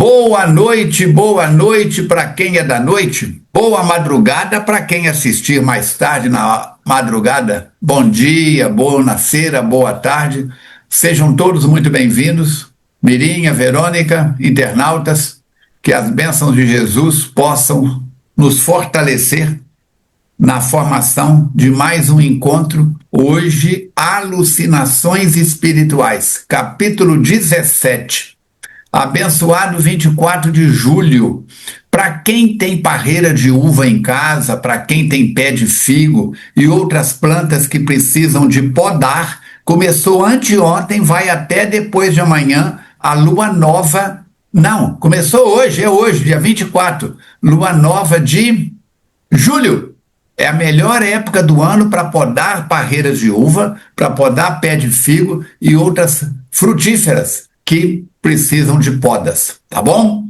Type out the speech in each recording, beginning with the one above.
Boa noite para quem é da noite. Boa madrugada para quem assistir mais tarde na madrugada. Bom dia, boa nascera, boa tarde. Sejam todos muito bem-vindos. Mirinha, Verônica, internautas, que as bênçãos de Jesus possam nos fortalecer na formação de mais um encontro. Hoje, Alucinações Espirituais, capítulo 17. Abençoado 24 de julho. Para quem tem parreira de uva em casa, para quem tem pé de figo e outras plantas que precisam de podar, começou anteontem, vai até depois de amanhã, a lua nova. Não, começou hoje, é hoje, dia 24. Lua nova de julho. É a melhor época do ano para podar parreiras de uva, para podar pé de figo e outras frutíferas que precisam de podas, tá bom?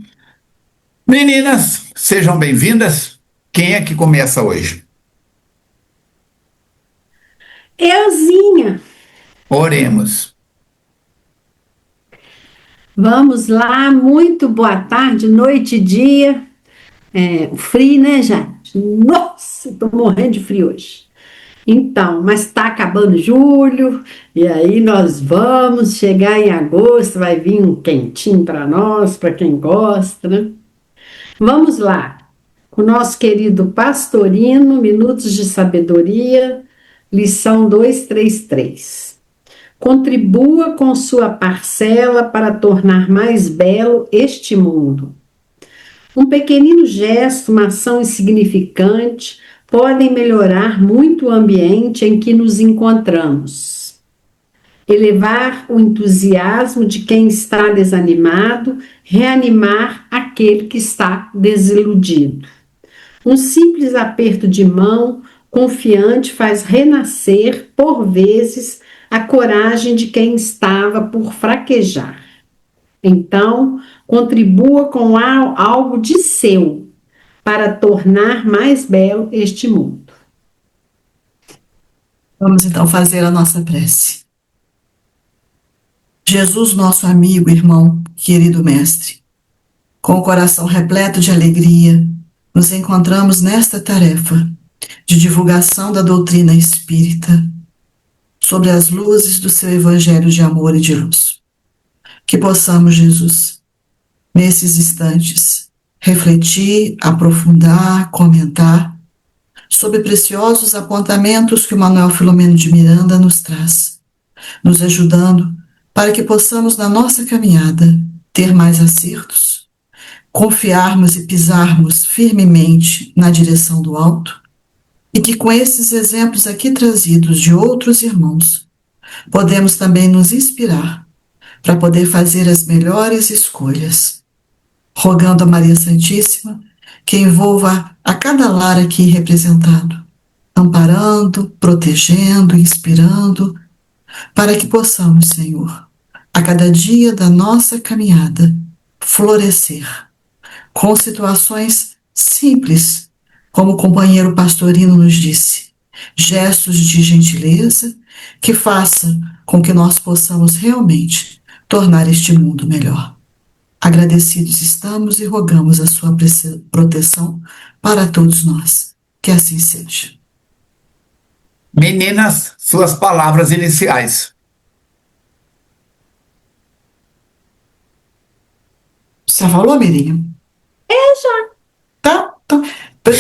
Meninas, sejam bem-vindas. Quem é que começa hoje? Euzinha, Oremos. vamos lá, muito boa tarde, noite, dia. Frio, né, gente? Nossa, tô morrendo de frio hoje. Então, mas tá acabando julho, e aí nós vamos chegar em agosto, vai vir um quentinho para nós, para quem gosta, né? Vamos lá, com o nosso querido Pastorino, Minutos de Sabedoria, lição 233. Contribua com sua parcela para tornar mais belo este mundo. Um pequenino gesto, uma ação insignificante, podem melhorar muito o ambiente em que nos encontramos. Elevar o entusiasmo de quem está desanimado, reanimar aquele que está desiludido. Um simples aperto de mão confiante faz renascer, por vezes, a coragem de quem estava por fraquejar. Então, contribua com algo de seu para tornar mais belo este mundo. Vamos então fazer a nossa prece. Jesus, nosso amigo, irmão, querido mestre, com o coração repleto de alegria, nos encontramos nesta tarefa de divulgação da doutrina espírita sobre as luzes do seu evangelho de amor e de luz. Que possamos, Jesus, nesses instantes, refletir, aprofundar, comentar sobre preciosos apontamentos que o Manuel Filomeno de Miranda nos traz, nos ajudando para que possamos, na nossa caminhada, ter mais acertos, confiarmos e pisarmos firmemente na direção do alto, e que com esses exemplos aqui trazidos de outros irmãos, podemos também nos inspirar para poder fazer as melhores escolhas, rogando a Maria Santíssima que envolva a cada lar aqui representado, amparando, protegendo, inspirando, para que possamos, Senhor, a cada dia da nossa caminhada, florescer com situações simples, como o companheiro Pastorino nos disse, gestos de gentileza que façam com que nós possamos realmente tornar este mundo melhor. Agradecidos estamos e rogamos a sua proteção para todos nós. Que assim seja. Meninas, suas palavras iniciais. Já falou, Mirinha? Já. Tá.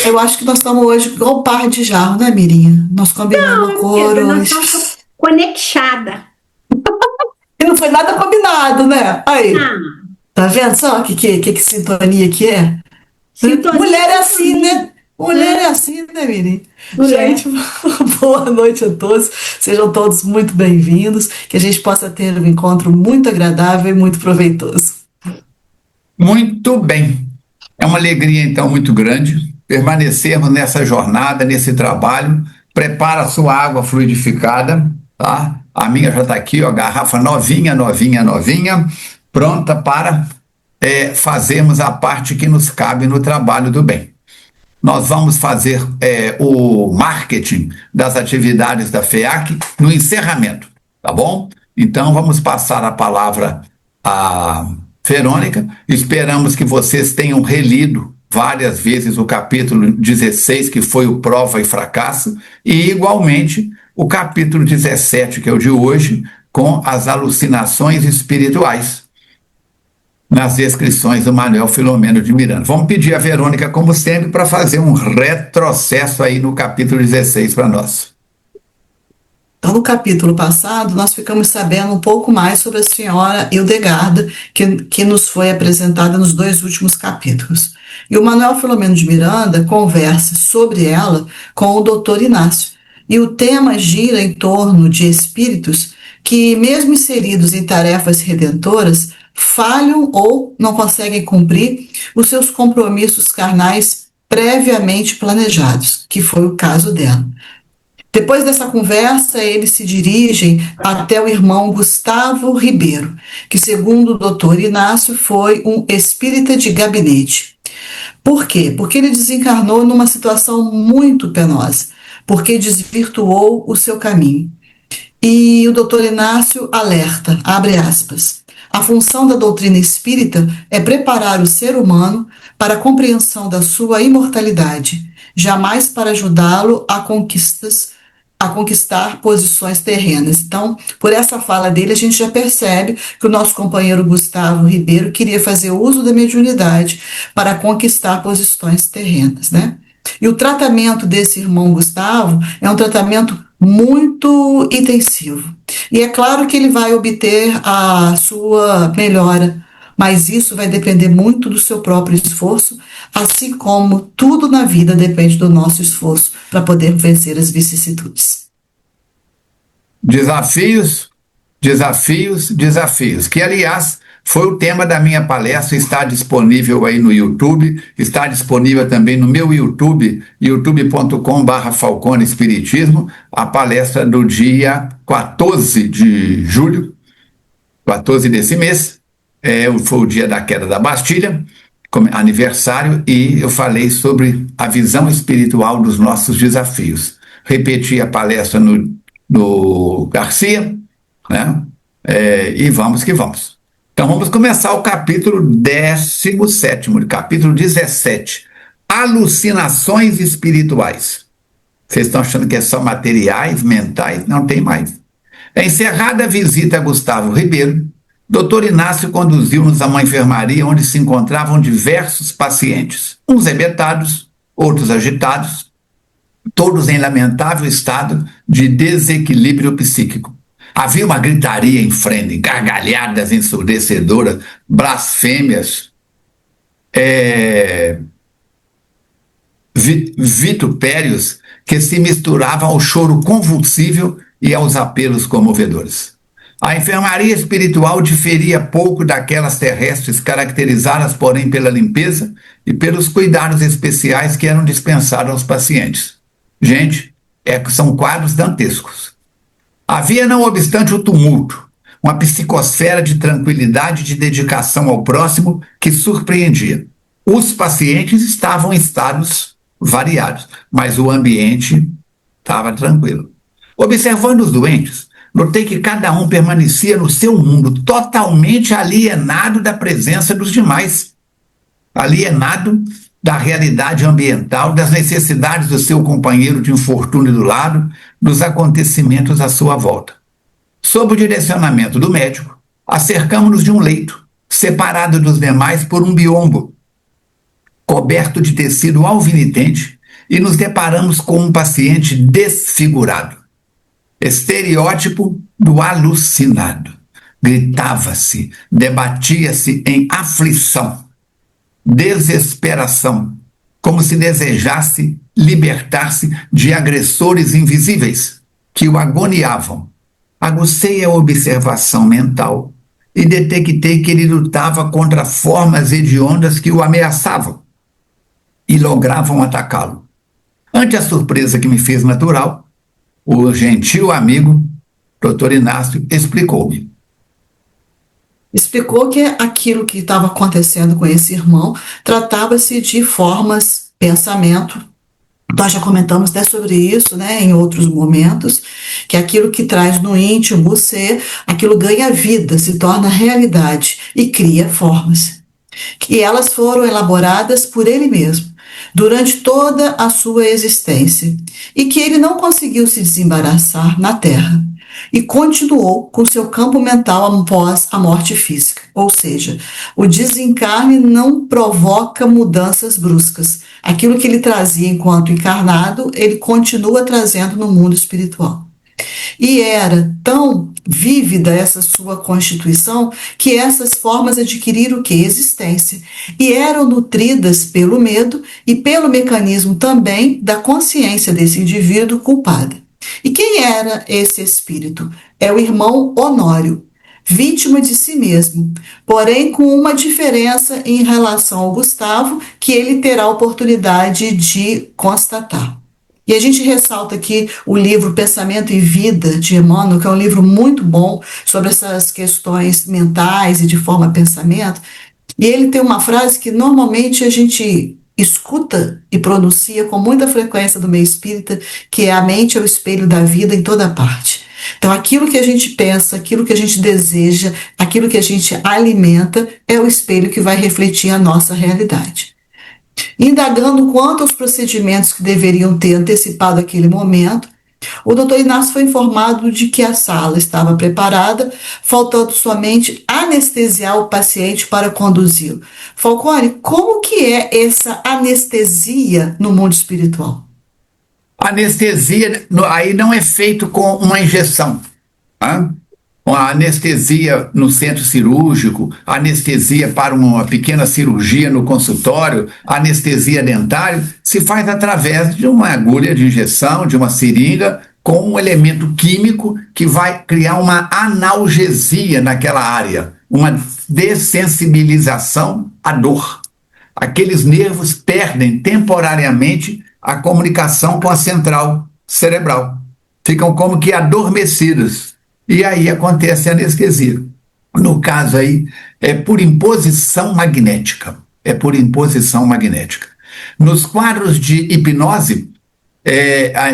Eu acho que nós estamos hoje igual par de jarro, né, Mirinha? Nós combinamos o coro. Nós estamos conectada. E não foi nada combinado, né? Aí. Tá vendo só que sintonia que é? Sintonia. Mulher é assim, né? Mulher é assim, né, Mirinha? Gente, boa noite a todos. Sejam todos muito bem-vindos. Que a gente possa ter um encontro muito agradável e muito proveitoso. Muito bem. É uma alegria, então, muito grande permanecermos nessa jornada, nesse trabalho. Prepara a sua água fluidificada, tá? A minha já está aqui, ó, garrafa novinha, pronta para fazermos a parte que nos cabe no trabalho do bem. Nós vamos fazer o marketing das atividades da FEAC no encerramento, tá bom? Então, vamos passar a palavra a Verônica, esperamos que vocês tenham relido várias vezes o capítulo 16, que foi o Prova e Fracasso, e igualmente o capítulo 17, que é o de hoje, com as alucinações espirituais, nas descrições do Manuel Filomeno de Miranda. Vamos pedir a Verônica, como sempre, para fazer um retrocesso aí no capítulo 16 para nós. Então, no capítulo passado, nós ficamos sabendo um pouco mais sobre a senhora Hildegarda, que nos foi apresentada nos 2 últimos capítulos. E o Manuel Filomeno de Miranda conversa sobre ela com o Dr. Inácio. E o tema gira em torno de espíritos que, mesmo inseridos em tarefas redentoras, falham ou não conseguem cumprir os seus compromissos carnais previamente planejados, que foi o caso dela. Depois dessa conversa, eles se dirigem até o irmão Gustavo Ribeiro, que, segundo o doutor Inácio, foi um espírita de gabinete. Por quê? Porque ele desencarnou numa situação muito penosa, porque desvirtuou o seu caminho. E o doutor Inácio alerta, abre aspas, a função da doutrina espírita é preparar o ser humano para a compreensão da sua imortalidade, jamais para ajudá-lo a conquistar posições terrenas. Então, por essa fala dele, a gente já percebe que o nosso companheiro Gustavo Ribeiro queria fazer uso da mediunidade para conquistar posições terrenas, né? E o tratamento desse irmão Gustavo é um tratamento muito intensivo. E é claro que ele vai obter a sua melhora, mas isso vai depender muito do seu próprio esforço, assim como tudo na vida depende do nosso esforço para poder vencer as vicissitudes. Desafios, desafios, desafios, que, aliás, foi o tema da minha palestra, está disponível aí no YouTube, está disponível também no meu YouTube, youtube.com/Falcone Espiritismo, a palestra do dia 14 de julho, 14 desse mês, foi o dia da queda da Bastilha, aniversário, e eu falei sobre a visão espiritual dos nossos desafios. Repeti a palestra no Garcia, né? E vamos que vamos. Então vamos começar o capítulo 17º, capítulo 17, alucinações espirituais. Vocês estão achando que é só materiais, mentais? Não tem mais. Encerrada a visita a Gustavo Ribeiro, Dr. Inácio conduziu-nos a uma enfermaria onde se encontravam diversos pacientes, uns rebetados, outros agitados, todos em lamentável estado de desequilíbrio psíquico. Havia uma gritaria em frente, gargalhadas ensurdecedoras, blasfêmias, vitupérios que se misturavam ao choro convulsível e aos apelos comovedores. A enfermaria espiritual diferia pouco daquelas terrestres, caracterizadas, porém, pela limpeza e pelos cuidados especiais que eram dispensados aos pacientes. Gente, são quadros dantescos. Havia, não obstante o tumulto, uma psicosfera de tranquilidade e de dedicação ao próximo que surpreendia. Os pacientes estavam em estados variados, mas o ambiente estava tranquilo. Observando os doentes, notei que cada um permanecia no seu mundo, totalmente alienado da presença dos demais, alienado da realidade ambiental, das necessidades do seu companheiro de infortúnio do lado, dos acontecimentos à sua volta. Sob o direcionamento do médico, acercamo-nos de um leito, separado dos demais por um biombo, coberto de tecido alvinitente, e nos deparamos com um paciente desfigurado. Estereótipo do alucinado. Gritava-se, debatia-se em aflição, desesperação, como se desejasse libertar-se de agressores invisíveis que o agoniavam. Agucei a observação mental e detectei que ele lutava contra formas hediondas que o ameaçavam e logravam atacá-lo. Ante a surpresa que me fez natural, o gentil amigo, Dr. Inácio, explicou-me. Explicou que aquilo que estava acontecendo com esse irmão tratava-se de formas, pensamento, Nós já comentamos até sobre isso, né, em outros momentos, que aquilo que traz no íntimo você, aquilo ganha vida, se torna realidade e cria formas. E elas foram elaboradas por ele mesmo, durante toda a sua existência, e que ele não conseguiu se desembaraçar na Terra, e continuou com seu campo mental após a morte física. Ou seja, o desencarne não provoca mudanças bruscas. Aquilo que ele trazia enquanto encarnado, ele continua trazendo no mundo espiritual. E era tão vívida essa sua constituição que essas formas adquiriram o que? Existência. E eram nutridas pelo medo e pelo mecanismo também da consciência desse indivíduo culpada. E quem era esse espírito? É o irmão Honório, vítima de si mesmo, porém com uma diferença em relação ao Gustavo, que ele terá a oportunidade de constatar. E a gente ressalta aqui o livro Pensamento e Vida, de Emmanuel, que é um livro muito bom sobre essas questões mentais e de forma pensamento. E ele tem uma frase que normalmente a gente escuta e pronuncia com muita frequência do meio espírita, que é: a mente é o espelho da vida em toda parte. Então, aquilo que a gente pensa, aquilo que a gente deseja, aquilo que a gente alimenta, é o espelho que vai refletir a nossa realidade. Indagando quanto aos procedimentos que deveriam ter antecipado aquele momento, o doutor Inácio foi informado de que a sala estava preparada, faltando somente anestesiar o paciente para conduzi-lo. Falcone, como que é essa anestesia no mundo espiritual? A anestesia aí não é feito com uma injeção. Tá? A anestesia no centro cirúrgico, anestesia para uma pequena cirurgia no consultório, anestesia dentária, se faz através de uma agulha de injeção, de uma seringa, com um elemento químico que vai criar uma analgesia naquela área, uma dessensibilização à dor. Aqueles nervos perdem temporariamente a comunicação com a central cerebral. Ficam como que adormecidas. E aí acontece a anestesia. No caso aí, é por imposição magnética. É por imposição magnética. Nos quadros de hipnose,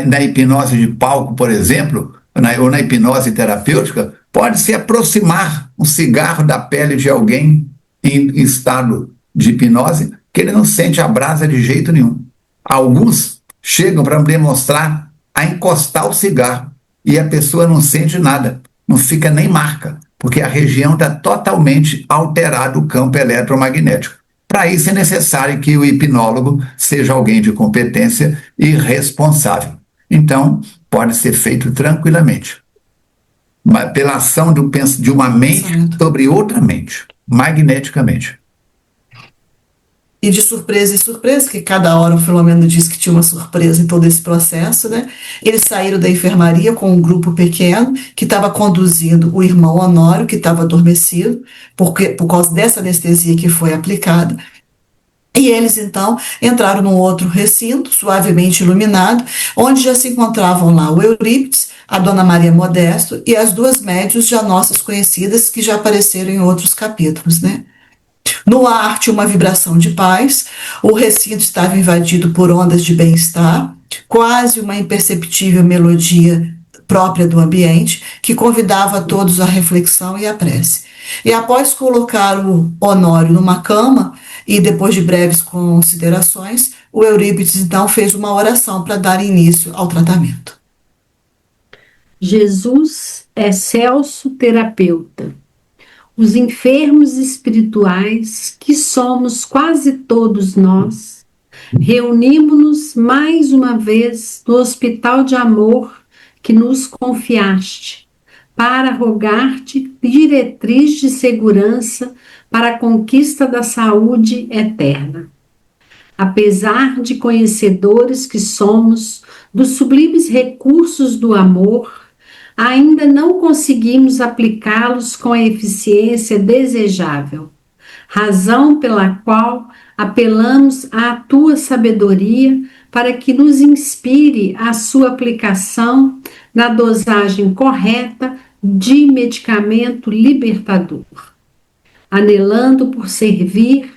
na hipnose de palco, por exemplo, ou na hipnose terapêutica, pode-se aproximar um cigarro da pele de alguém em estado de hipnose, que ele não sente a brasa de jeito nenhum. Alguns chegam para demonstrar a encostar o cigarro e a pessoa não sente nada, não fica nem marca, porque a região está totalmente alterada, o campo eletromagnético. Para isso é necessário que o hipnólogo seja alguém de competência e responsável. Então, pode ser feito tranquilamente, pela ação de uma mente sobre outra mente, magneticamente. E de surpresa em surpresa, que cada hora o Filomeno disse que tinha uma surpresa em todo esse processo, né? Eles saíram da enfermaria com um grupo pequeno que estava conduzindo o irmão Honório, que estava adormecido, por causa dessa anestesia que foi aplicada. E eles, então, entraram num outro recinto, suavemente iluminado, onde já se encontravam lá o Eurípides, a Dona Maria Modesto e as duas médiuns já nossas conhecidas, que já apareceram em outros capítulos, né? No ar tinha uma vibração de paz, o recinto estava invadido por ondas de bem-estar, quase uma imperceptível melodia própria do ambiente, que convidava a todos à reflexão e à prece. E após colocar o Honório numa cama, e depois de breves considerações, o Eurípides então fez uma oração para dar início ao tratamento. Jesus é Celso terapeuta. Os enfermos espirituais, que somos quase todos nós, reunimos-nos mais uma vez no hospital de amor que nos confiaste, para rogar-te diretriz de segurança para a conquista da saúde eterna. Apesar de conhecedores que somos dos sublimes recursos do amor, ainda não conseguimos aplicá-los com a eficiência desejável, razão pela qual apelamos à tua sabedoria para que nos inspire a sua aplicação na dosagem correta de medicamento libertador. Anelando por servir,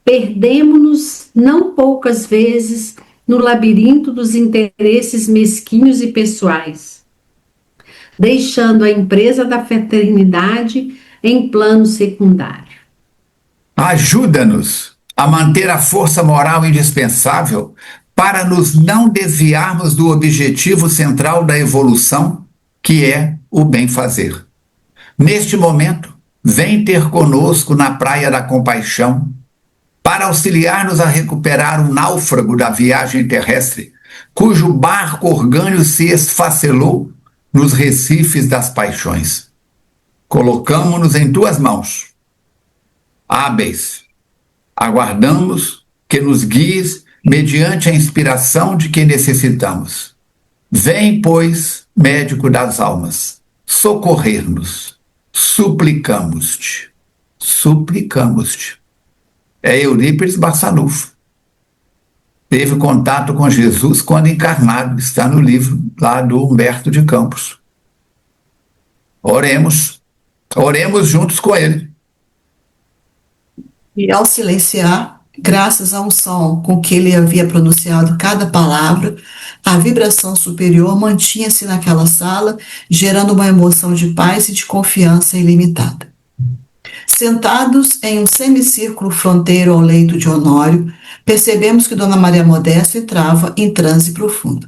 perdemo-nos não poucas vezes no labirinto dos interesses mesquinhos e pessoais, deixando a empresa da fraternidade em plano secundário. Ajuda-nos a manter a força moral indispensável para nos não desviarmos do objetivo central da evolução, que é o bem-fazer. Neste momento, vem ter conosco na Praia da Compaixão para auxiliar-nos a recuperar o náufrago da viagem terrestre, cujo barco orgâneo se esfacelou nos recifes das paixões. Colocamo-nos em tuas mãos, hábeis. Aguardamos que nos guies mediante a inspiração de que necessitamos. Vem, pois, médico das almas, socorrer-nos. Suplicamos-te. Suplicamos-te. É Eurípides Barçanufo. Teve contato com Jesus quando encarnado, está no livro lá do Humberto de Campos. Oremos juntos com ele. E ao silenciar, graças à unção com que ele havia pronunciado cada palavra, a vibração superior mantinha-se naquela sala, gerando uma emoção de paz e de confiança ilimitada. Sentados em um semicírculo fronteiro ao leito de Honório, percebemos que Dona Maria Modesta entrava em transe profundo.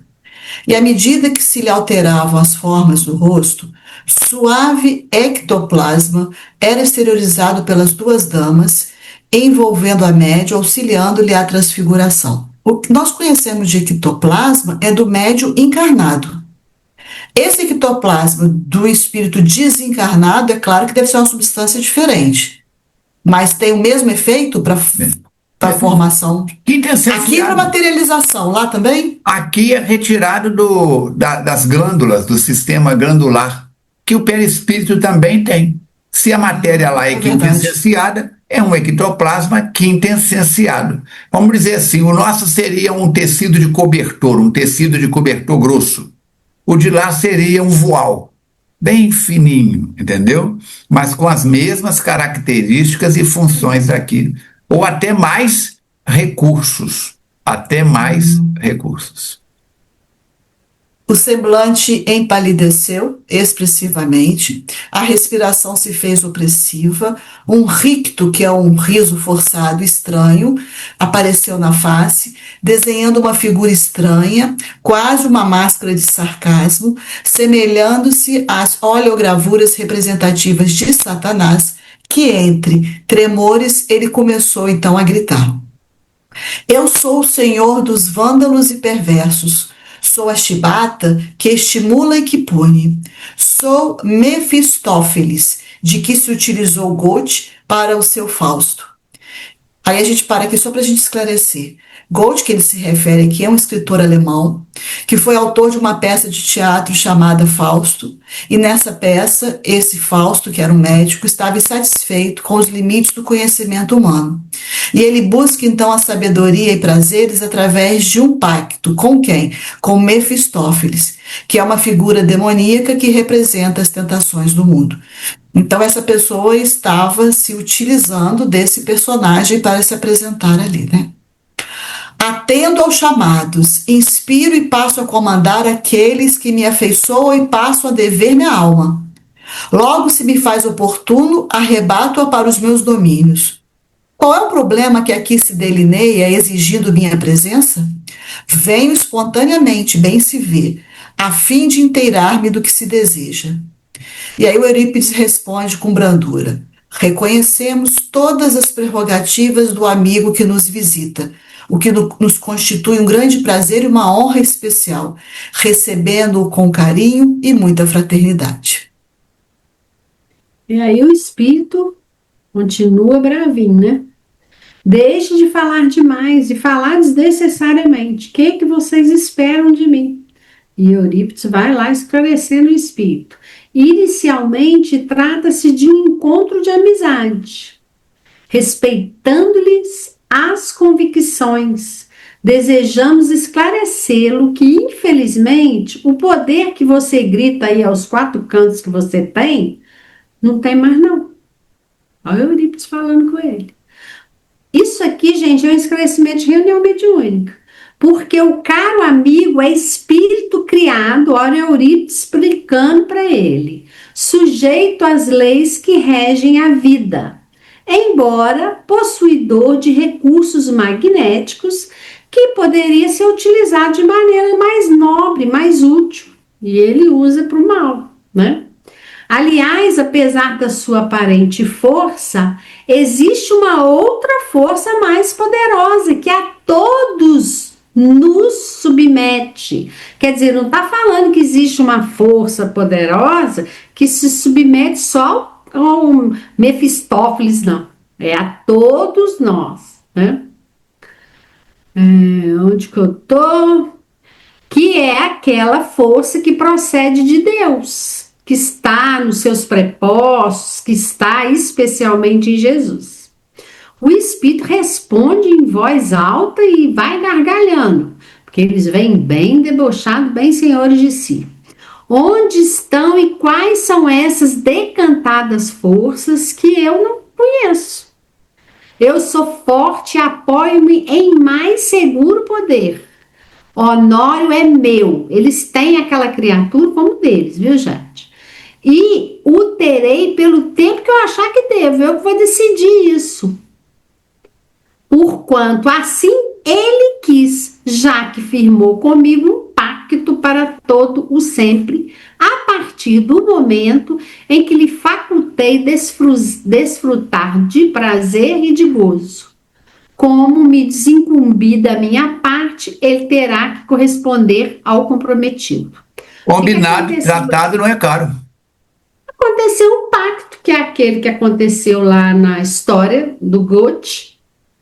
E à medida que se lhe alteravam as formas do rosto, suave ectoplasma era exteriorizado pelas duas damas, envolvendo a médium, auxiliando-lhe a transfiguração. O que nós conhecemos de ectoplasma é do médium encarnado. Esse ectoplasma do espírito desencarnado, é claro que deve ser uma substância diferente, mas tem o mesmo efeito para a formação. Aqui para materialização, lá também? Aqui é retirado das glândulas, do sistema glandular, que o perispírito também tem. Se a matéria lá é quintessenciada, é um ectoplasma quintessenciado. Vamos dizer assim, o nosso seria um tecido de cobertor grosso. O de lá seria um voal, bem fininho, entendeu? Mas com as mesmas características e funções daqui. Ou até mais recursos. O semblante empalideceu expressivamente, a respiração se fez opressiva, um ricto, que é um riso forçado estranho, apareceu na face, desenhando uma figura estranha, quase uma máscara de sarcasmo, semelhando-se às oleogravuras representativas de Satanás, que entre tremores ele começou então a gritar. Eu sou o senhor dos vândalos e perversos. Sou a chibata que estimula e que pune. Sou Mefistófeles, de que se utilizou Goethe para o seu Fausto. Aí a gente para aqui só para a gente esclarecer. Goethe, que ele se refere aqui, é um escritor alemão, que foi autor de uma peça de teatro chamada Fausto, e nessa peça, esse Fausto, que era um médico, estava insatisfeito com os limites do conhecimento humano. E ele busca, então, a sabedoria e prazeres através de um pacto. Com quem? Com Mefistófeles, que é uma figura demoníaca que representa as tentações do mundo. Então, essa pessoa estava se utilizando desse personagem para se apresentar ali, né? Atendo aos chamados, inspiro e passo a comandar aqueles que me afeiçoam e passo a dever minha alma. Logo, se me faz oportuno, arrebato-a para os meus domínios. Qual é o problema que aqui se delineia exigindo minha presença? Venho espontaneamente, bem se vê, a fim de inteirar-me do que se deseja. E aí o Eurípides responde com brandura. Reconhecemos todas as prerrogativas do amigo que nos visita, o que nos constitui um grande prazer e uma honra especial, recebendo-o com carinho e muita fraternidade. E aí o espírito continua bravinho, né? Deixe de falar demais e falar desnecessariamente. O que vocês esperam de mim? E Eurípides vai lá esclarecendo o espírito. Inicialmente, trata-se de um encontro de amizade, respeitando-lhes as convicções. Desejamos esclarecê-lo que, infelizmente, o poder que você grita aí aos quatro cantos que você tem, não tem mais não. Olha o Eurípides falando com ele. Isso aqui, gente, é um esclarecimento de reunião mediúnica. porque o caro amigo é espírito criado, ora Eurípides explicando para ele, sujeito às leis que regem a vida, embora possuidor de recursos magnéticos que poderia ser utilizado de maneira mais nobre, mais útil, e ele usa para o mal, né? Aliás, apesar da sua aparente força, existe uma outra força mais poderosa que a todos nos submete. Quer dizer, não está falando que existe uma força poderosa que se submete só ao Mefistófeles, não. É a todos nós, né? Onde que eu tô? Que é aquela força que procede de Deus, que está nos seus prepostos, que está especialmente em Jesus. O Espírito responde em voz alta e vai gargalhando, porque eles vêm bem debochados, bem senhores de si. Onde estão e quais são essas decantadas forças que eu não conheço? Eu sou forte e apoio-me em mais seguro poder. Honório é meu. Eles têm aquela criatura como deles, viu, gente? E o terei pelo tempo que eu achar que devo. Eu que vou decidir isso. Porquanto assim ele quis, já que firmou comigo um pacto para todo o sempre, a partir do momento em que lhe facultei desfrutar de prazer e de gozo. Como me desincumbi da minha parte, ele terá que corresponder ao comprometido. Combinado, tratado não é caro. Aconteceu um pacto, que é aquele que aconteceu lá na história do Goethe,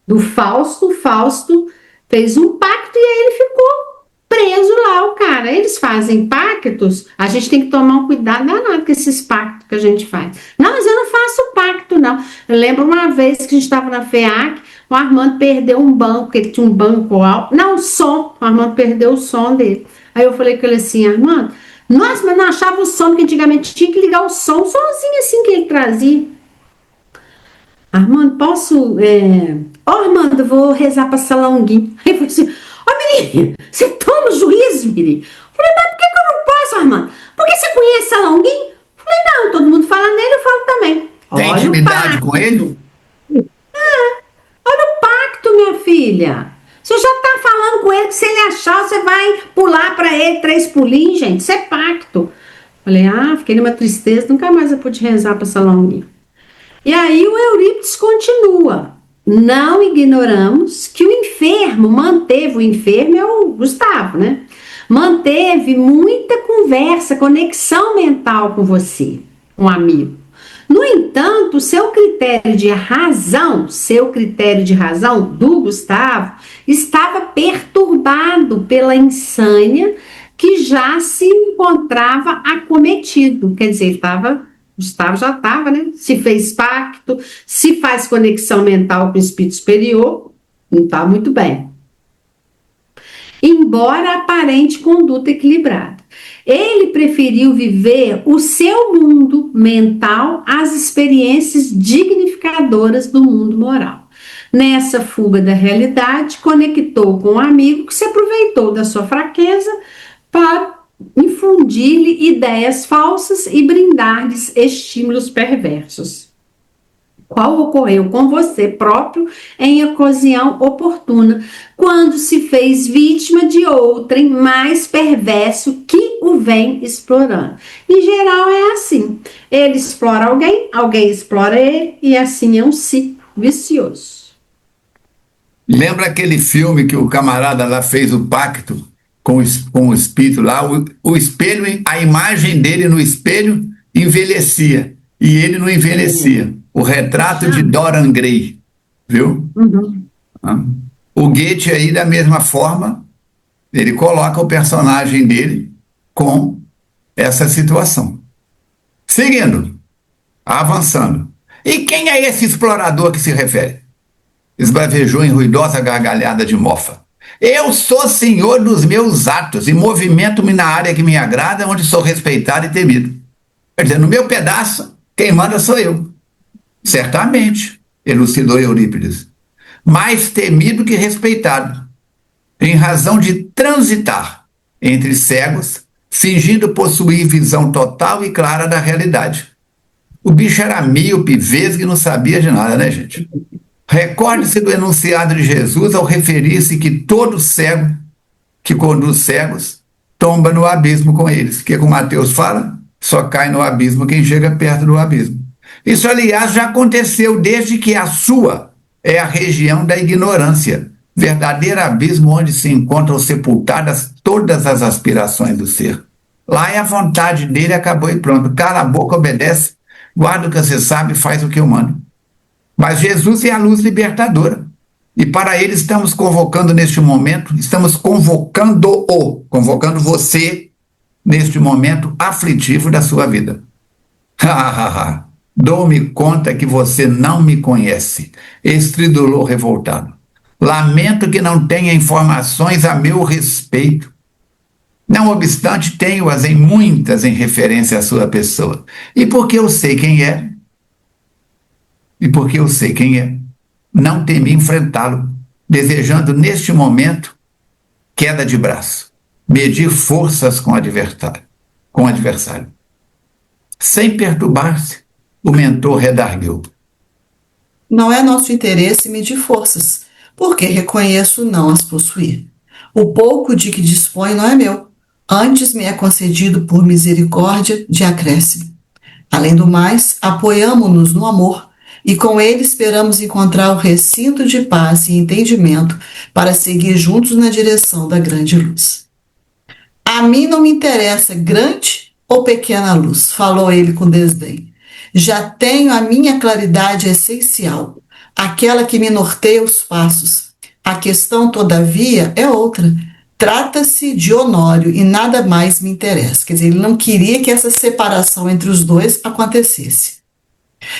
do Fausto. O Fausto fez um pacto e aí ele ficou preso lá, o cara. Eles fazem pactos, a gente tem que tomar um cuidado danado com esses pactos que a gente faz. Não, mas eu não faço pacto, não. Eu lembro uma vez que a gente estava na FEAC, o Armando perdeu um banco, ele tinha um banco alto. Não, o som. O Armando perdeu o som dele. Aí eu falei com ele assim, Armando, nossa, mas não achava o som, porque antigamente tinha que ligar o som sozinho assim que ele trazia. Armando, posso... Armando, eu vou rezar para Salonguinho. Aí eu falei assim, menino, você toma juízo, menino. Falei, mas por que eu não posso, Armando? Porque você conhece Salonguinho? Falei, não, todo mundo fala nele, eu falo também. Tem intimidade com ele? Olha o pacto, minha filha. Você já tá falando com ele que se ele achar, você vai pular para ele 3 pulinhos, gente. Isso é pacto. Falei, fiquei numa tristeza, nunca mais eu pude rezar para Salonguinho. E aí o Eurípides continua. Não ignoramos que o enfermo é o Gustavo, né? Manteve muita conversa, conexão mental com você, um amigo. No entanto, seu critério de razão do Gustavo estava perturbado pela insânia que já se encontrava acometido. Quer dizer, Gustavo já estava, né? Se fez pacto, se faz conexão mental com o espírito superior, não está muito bem. Embora aparente conduta equilibrada. Ele preferiu viver o seu mundo mental às experiências dignificadoras do mundo moral. Nessa fuga da realidade, conectou com um amigo que se aproveitou da sua fraqueza para infundir-lhe ideias falsas e brindar-lhes estímulos perversos. Qual ocorreu com você próprio em ocasião oportuna, quando se fez vítima de outrem mais perverso que o vem explorando. Em geral é assim, ele explora alguém, alguém explora ele, e assim é um ciclo vicioso. Lembra aquele filme que o camarada lá fez o pacto com o espírito lá? O espelho, a imagem dele no espelho envelhecia, e ele não envelhecia. O retrato de Dorian Gray, viu? O Goethe aí, da mesma forma, ele coloca o personagem dele com essa situação. Seguindo, avançando. E quem é esse explorador que se refere? Esbravejou em ruidosa gargalhada de mofa. Eu sou senhor dos meus atos e movimento-me na área que me agrada, onde sou respeitado e temido. Quer dizer, no meu pedaço, quem manda sou eu. Certamente, elucidou Eurípides, mais temido que respeitado. em razão de transitar entre cegos, fingindo possuir visão total e clara da realidade. O bicho era míope, vesgo e não sabia de nada, né, gente? Recorde-se do enunciado de Jesus ao referir-se que todo cego que conduz cegos tomba no abismo com eles. Que como Mateus fala, só cai no abismo quem chega perto do abismo. Isso, aliás, já aconteceu desde que a sua é a região da ignorância, verdadeiro abismo onde se encontram sepultadas todas as aspirações do ser. Lá é a vontade dele, acabou e pronto. Cala a boca, obedece, guarda o que você sabe e faz o que eu mando. Mas Jesus é a luz libertadora. E para ele estamos convocando neste momento, estamos convocando você neste momento aflitivo da sua vida. Dou-me conta que você não me conhece, estridulou revoltado. Lamento que não tenha informações a meu respeito. Não obstante, tenho-as em muitas em referência à sua pessoa. E porque eu sei quem é, não temi enfrentá-lo, desejando neste momento queda de braço, medir forças com o adversário. Sem perturbar-se, o mentor redarguiu. Não é nosso interesse medir forças, porque reconheço não as possuir. O pouco de que dispõe não é meu, antes me é concedido por misericórdia de acréscimo. Além do mais, apoiamo-nos no amor, e com ele esperamos encontrar o recinto de paz e entendimento para seguir juntos na direção da grande luz. A mim não me interessa grande ou pequena luz, falou ele com desdém. Já tenho a minha claridade essencial, aquela que me norteia os passos. A questão, todavia, é outra. Trata-se de Honório e nada mais me interessa. Quer dizer, ele não queria que essa separação entre os dois acontecesse.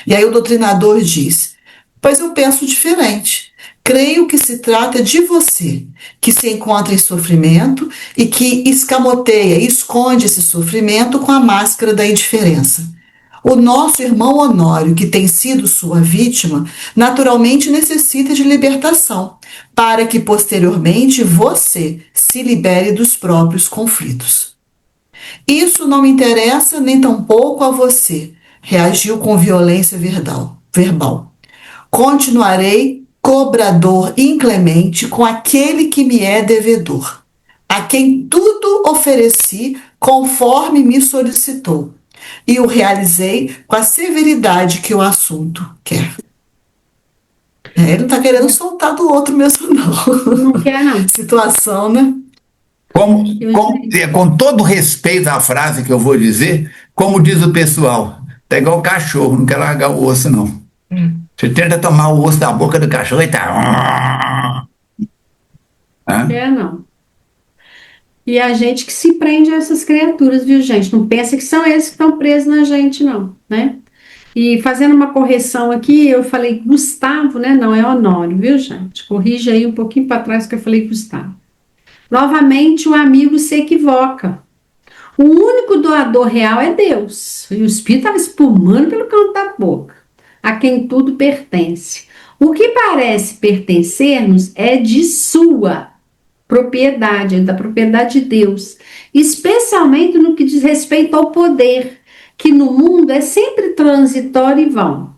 E aí o doutrinador diz, pois eu penso diferente. Creio que se trata de você, que se encontra em sofrimento e que escamoteia, esconde esse sofrimento com a máscara da indiferença. O nosso irmão Honório, que tem sido sua vítima, naturalmente necessita de libertação, para que posteriormente você se libere dos próprios conflitos. Isso não me interessa nem tampouco a você, reagiu com violência verbal. Continuarei cobrador inclemente com aquele que me é devedor, a quem tudo ofereci conforme me solicitou, e o realizei com a severidade que o assunto quer. Ele não está querendo soltar do outro mesmo, não. Não quer, não. Situação, né? Com todo respeito à frase que eu vou dizer, como diz o pessoal, tá igual o cachorro, não quer largar o osso, não. Você tenta tomar o osso da boca do cachorro e tá... Não quer, não. E a gente que se prende a essas criaturas, viu, gente? Não pensa que são eles que estão presos na gente, não, né? E fazendo uma correção aqui, eu falei Gustavo, né? Não é Honório, viu, gente? Corrija aí um pouquinho para trás que eu falei Gustavo. Novamente, o amigo se equivoca. O único doador real é Deus. E o Espírito estava espumando pelo canto da boca, a quem tudo pertence. O que parece pertencer-nos é de sua propriedade, da propriedade de Deus, especialmente no que diz respeito ao poder, que no mundo é sempre transitório e vão.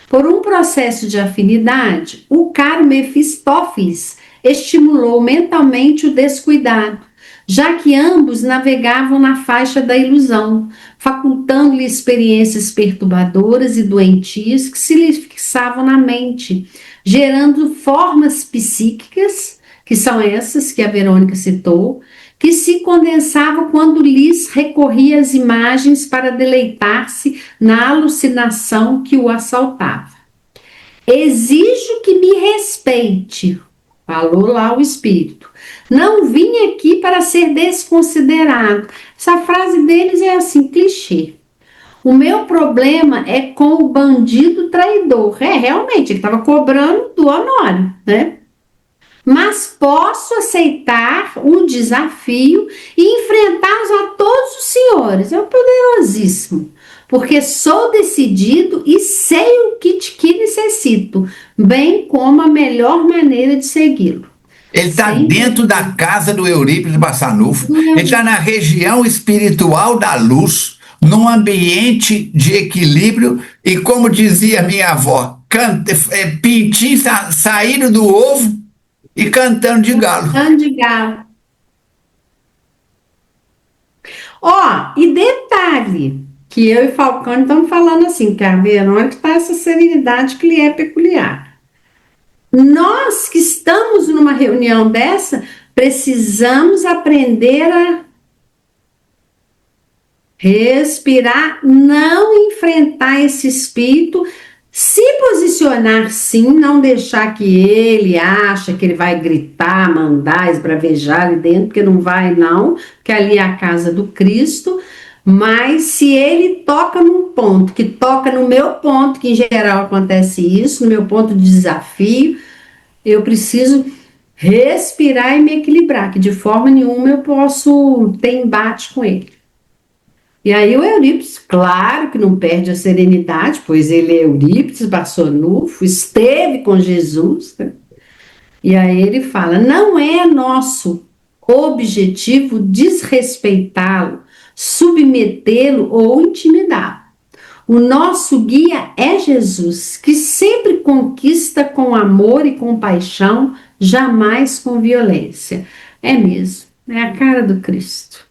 Por um processo de afinidade, o caro Mefistófeles estimulou mentalmente o descuidado, já que ambos navegavam na faixa da ilusão, facultando-lhe experiências perturbadoras e doentias que se lhe fixavam na mente, gerando formas psíquicas, que são essas que a Verônica citou, que se condensavam quando lhes recorria às imagens para deleitar-se na alucinação que o assaltava. Exijo que me respeite, falou lá o espírito. Não vim aqui para ser desconsiderado. Essa frase deles é assim, clichê. O meu problema é com o bandido traidor. Realmente, ele estava cobrando do Honório, né? Mas posso aceitar o desafio e enfrentá-los a todos os senhores. É o poderosíssimo. Porque sou decidido e sei o que necessito, bem como a melhor maneira de segui-lo. Ele está Sempre. dentro da casa do Eurípides Barçanufo. Ele está na região espiritual da luz, num ambiente de equilíbrio. E como dizia minha avó, pintinho saíram do ovo e cantando de galo. Cantando de galo. Ó, e detalhe, que eu e Falcão estamos falando assim, quer ver? Onde está essa serenidade que lhe é peculiar? Nós que estamos numa reunião dessa, precisamos aprender a respirar, não enfrentar esse espírito, se posicionar sim, não deixar que ele acha que ele vai gritar, mandar, esbravejar ali dentro, porque não vai não, porque ali é a casa do Cristo. Mas se ele toca num ponto, que toca no meu ponto, que em geral acontece isso, no meu ponto de desafio, eu preciso respirar e me equilibrar, que de forma nenhuma eu posso ter embate com ele. E aí o Eurípides, claro que não perde a serenidade, pois ele é Eurípides Barçanufo, esteve com Jesus, né? E aí ele fala, não é nosso objetivo desrespeitá-lo, submetê-lo ou intimidá-lo. O nosso guia é Jesus, que sempre conquista com amor e compaixão, jamais com violência. É mesmo, é a cara do Cristo.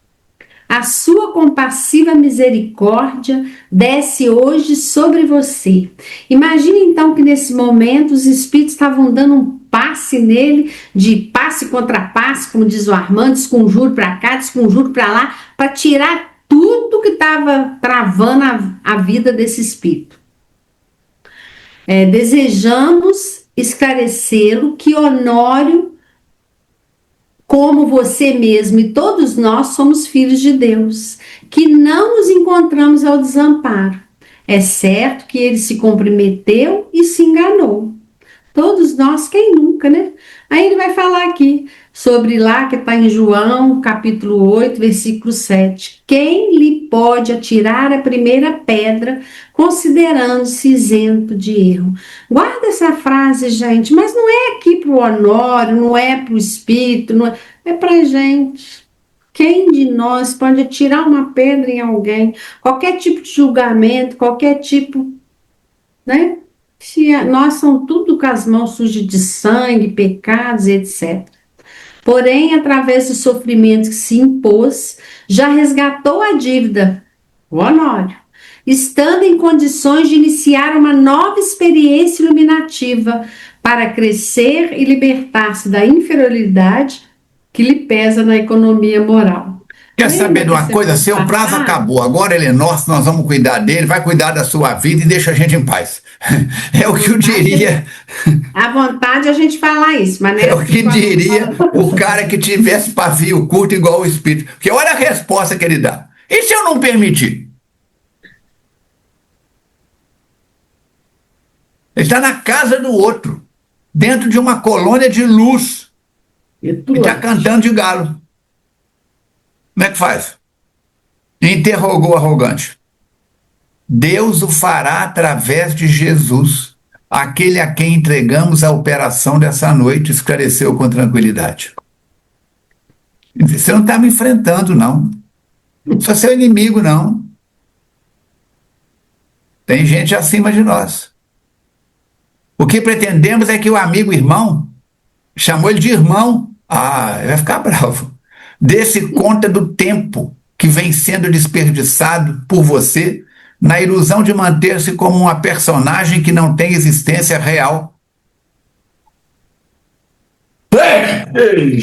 A sua compassiva misericórdia desce hoje sobre você. Imagine então que nesse momento os espíritos estavam dando um passe nele, de passe contra passe, como diz o Armando, desconjuro para cá, desconjuro para lá, para tirar tudo que estava travando a vida desse espírito. Desejamos esclarecê-lo que Honório, como você mesmo e todos nós somos filhos de Deus, que não nos encontramos ao desamparo. É certo que ele se comprometeu e se enganou. Todos nós, quem nunca, né? Aí ele vai falar aqui sobre lá que está em João, capítulo 8, versículo 7. Quem lhe pode atirar a primeira pedra, considerando-se isento de erro? Guarda essa frase, gente, mas não é aqui para o Honório, não é para o espírito, não é para a gente. Quem de nós pode atirar uma pedra em alguém? Qualquer tipo de julgamento, qualquer tipo, né? Se nós somos tudo com as mãos sujas de sangue, pecados, etc. Porém, através do sofrimento que se impôs, já resgatou a dívida, o Honório, estando em condições de iniciar uma nova experiência iluminativa para crescer e libertar-se da inferioridade que lhe pesa na economia moral. Quer saber de uma coisa? Seu prazo acabou, agora ele é nosso, nós vamos cuidar dele, vai cuidar da sua vida e deixa a gente em paz. É o que eu diria. À vontade a gente falar isso, mas é o que diria o cara que tivesse pavio curto igual o espírito. Porque olha a resposta que ele dá. E se eu não permitir? Ele está na casa do outro, dentro de uma colônia de luz. E está cantando de galo. Como é que faz? Interrogou o arrogante. Deus o fará através de Jesus, aquele a quem entregamos a operação dessa noite, esclareceu com tranquilidade. Você não está me enfrentando, não. Não sou seu inimigo, não. Tem gente acima de nós. O que pretendemos é que o amigo irmão, chamou ele de irmão, ele vai ficar bravo. Dê-se conta do tempo que vem sendo desperdiçado por você na ilusão de manter-se como uma personagem que não tem existência real.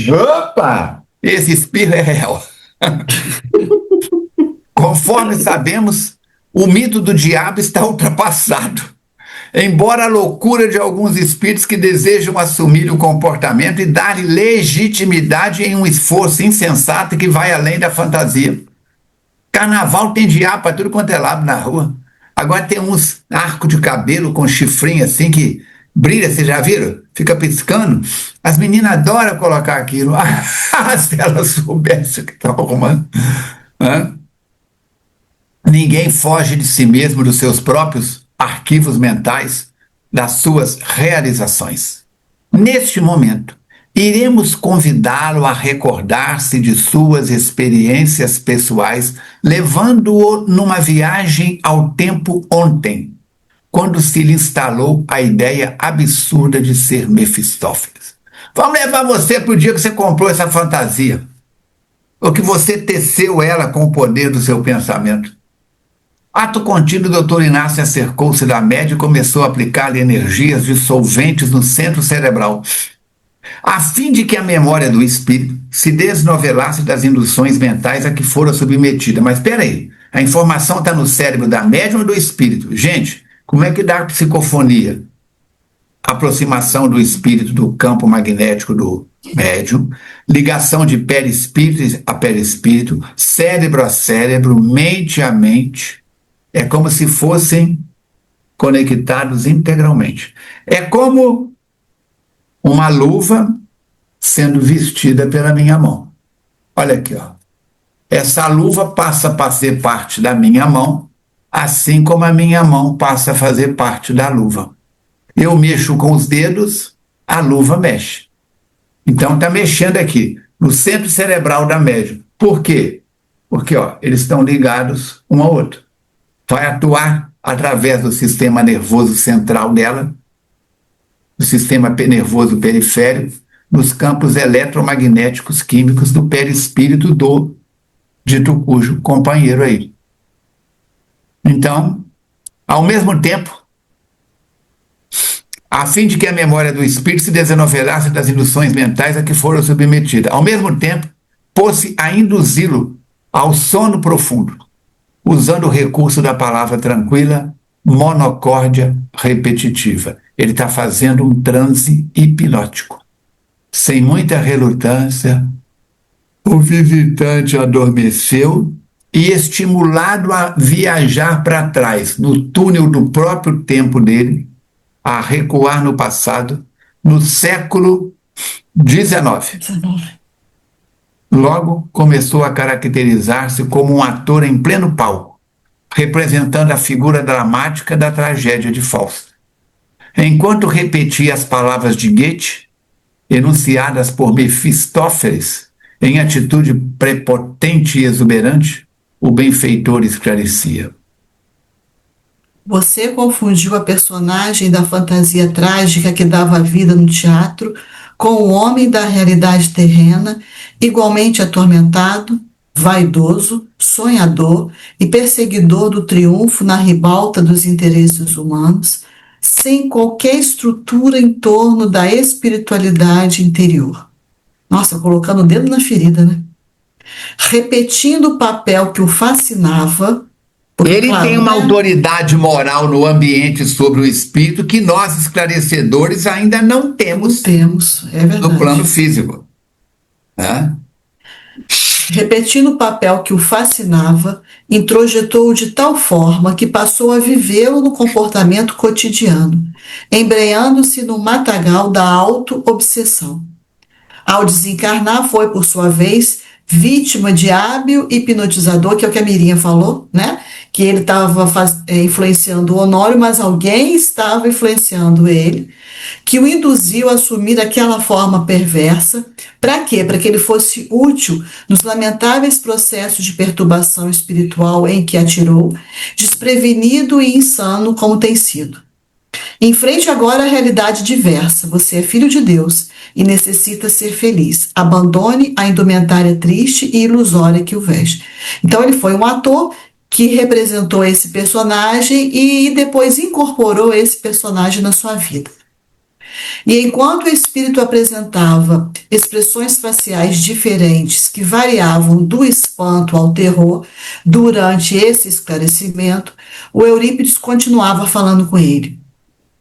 Opa! Esse espirro é real. Conforme sabemos, o mito do diabo está ultrapassado. Embora a loucura de alguns espíritos que desejam assumir o comportamento e dar legitimidade em um esforço insensato que vai além da fantasia. Carnaval tem diabo para tudo quanto é lado na rua. Agora tem uns arcos de cabelo com chifrinho assim que brilha, vocês já viram? Fica piscando. As meninas adoram colocar aquilo. Se elas soubessem o que estão arrumando. Ninguém foge de si mesmo, dos seus próprios arquivos mentais, das suas realizações. Neste momento, Iremos convidá-lo a recordar-se de suas experiências pessoais, levando-o numa viagem ao tempo ontem, quando se lhe instalou a ideia absurda de ser Mefistófeles. Vamos levar você para o dia que você comprou essa fantasia, ou que você teceu ela com o poder do seu pensamento. Ato contínuo, o doutor Inácio acercou-se da média e começou a aplicar-lhe energias dissolventes no centro cerebral, a fim de que a memória do espírito se desnovelasse das induções mentais a que fora submetida. Mas espera aí, a informação está no cérebro da médium ou do espírito? Gente, como é que dá a psicofonia? Aproximação do espírito do campo magnético do médium, ligação de perispírito a perispírito, cérebro a cérebro, mente a mente. É como se fossem conectados integralmente. É como uma luva sendo vestida pela minha mão. Olha aqui, ó. Essa luva passa a fazer parte da minha mão, assim como a minha mão passa a fazer parte da luva. Eu mexo com os dedos, a luva mexe. Então está mexendo aqui, no centro cerebral da médium. Por quê? Porque eles estão ligados um ao outro. Vai atuar através do sistema nervoso central dela, do sistema nervoso periférico, nos campos eletromagnéticos químicos do perispírito do dito cujo companheiro aí. Então, ao mesmo tempo, a fim de que a memória do espírito se desenovelasse das induções mentais a que fora submetida, ao mesmo tempo, pôs-se a induzi-lo ao sono profundo, usando o recurso da palavra tranquila, monocórdia repetitiva. Ele está fazendo um transe hipnótico. Sem muita relutância, o visitante adormeceu e, estimulado a viajar para trás, no túnel do próprio tempo dele, a recuar no passado, no século XIX. Logo, começou a caracterizar-se como um ator em pleno palco, representando a figura dramática da tragédia de Fausto. Enquanto repetia as palavras de Goethe, enunciadas por Mefistófeles, em atitude prepotente e exuberante, o benfeitor esclarecia. Você confundiu a personagem da fantasia trágica que dava vida no teatro com o homem da realidade terrena, igualmente atormentado, vaidoso, sonhador e perseguidor do triunfo na ribalta dos interesses humanos, sem qualquer estrutura em torno da espiritualidade interior. Nossa, colocando o dedo na ferida, né? Repetindo o papel que o fascinava. Ele tem uma autoridade moral no ambiente sobre o espírito que nós, esclarecedores, ainda não temos, é verdade, no plano físico. Repetindo o papel que o fascinava, introjetou-o de tal forma que passou a vivê-lo no comportamento cotidiano, embreando-se no matagal da auto-obsessão. Ao desencarnar, foi, por sua vez, vítima de hábil hipnotizador, que é o que a Mirinha falou, né? Que ele estava influenciando o Honório, mas alguém estava influenciando ele, que o induziu a assumir aquela forma perversa. Para quê? Para que ele fosse útil nos lamentáveis processos de perturbação espiritual em que atirou, desprevenido e insano como tem sido. Enfrente agora a realidade diversa. Você é filho de Deus e necessita ser feliz. Abandone a indumentária triste e ilusória que o veste. Então ele foi um ator que representou esse personagem e depois incorporou esse personagem na sua vida. E enquanto o espírito apresentava expressões faciais diferentes que variavam do espanto ao terror, durante esse esclarecimento, o Eurípides continuava falando com ele.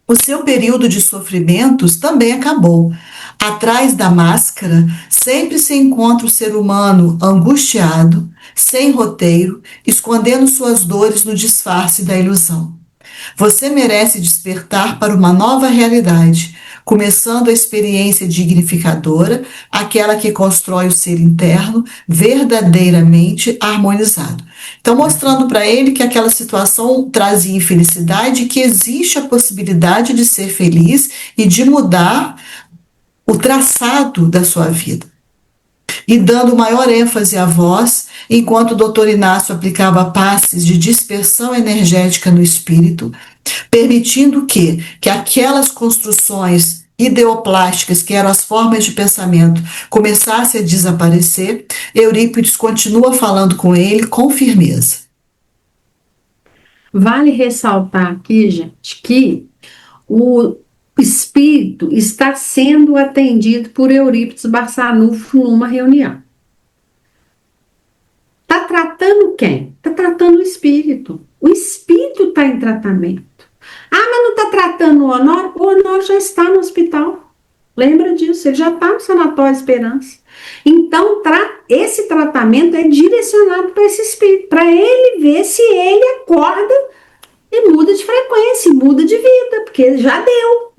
O seu período de sofrimentos também acabou. Atrás da máscara, sempre se encontra o ser humano angustiado, sem roteiro, escondendo suas dores no disfarce da ilusão. Você merece despertar para uma nova realidade, começando a experiência dignificadora, aquela que constrói o ser interno verdadeiramente harmonizado. Então, mostrando para ele que aquela situação trazia infelicidade, que existe a possibilidade de ser feliz e de mudar o traçado da sua vida, e dando maior ênfase à voz, enquanto o doutor Inácio aplicava passes de dispersão energética no espírito, permitindo que aquelas construções ideoplásticas, que eram as formas de pensamento, começassem a desaparecer, Eurípides continua falando com ele com firmeza. Vale ressaltar aqui, gente, que o espírito está sendo atendido por Eurípides Barçanufo numa reunião. Está tratando quem? Está tratando o espírito. O espírito está em tratamento. Ah, mas não está tratando o Honório? O Honório já está no hospital. Lembra disso, ele já está no Sanatório Esperança. Então, esse tratamento é direcionado para esse espírito, para ele ver se ele acorda e muda de frequência, muda de vida, porque já deu.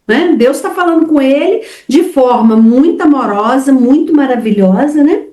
Né? Deus está falando com ele de forma muito amorosa, muito maravilhosa, né?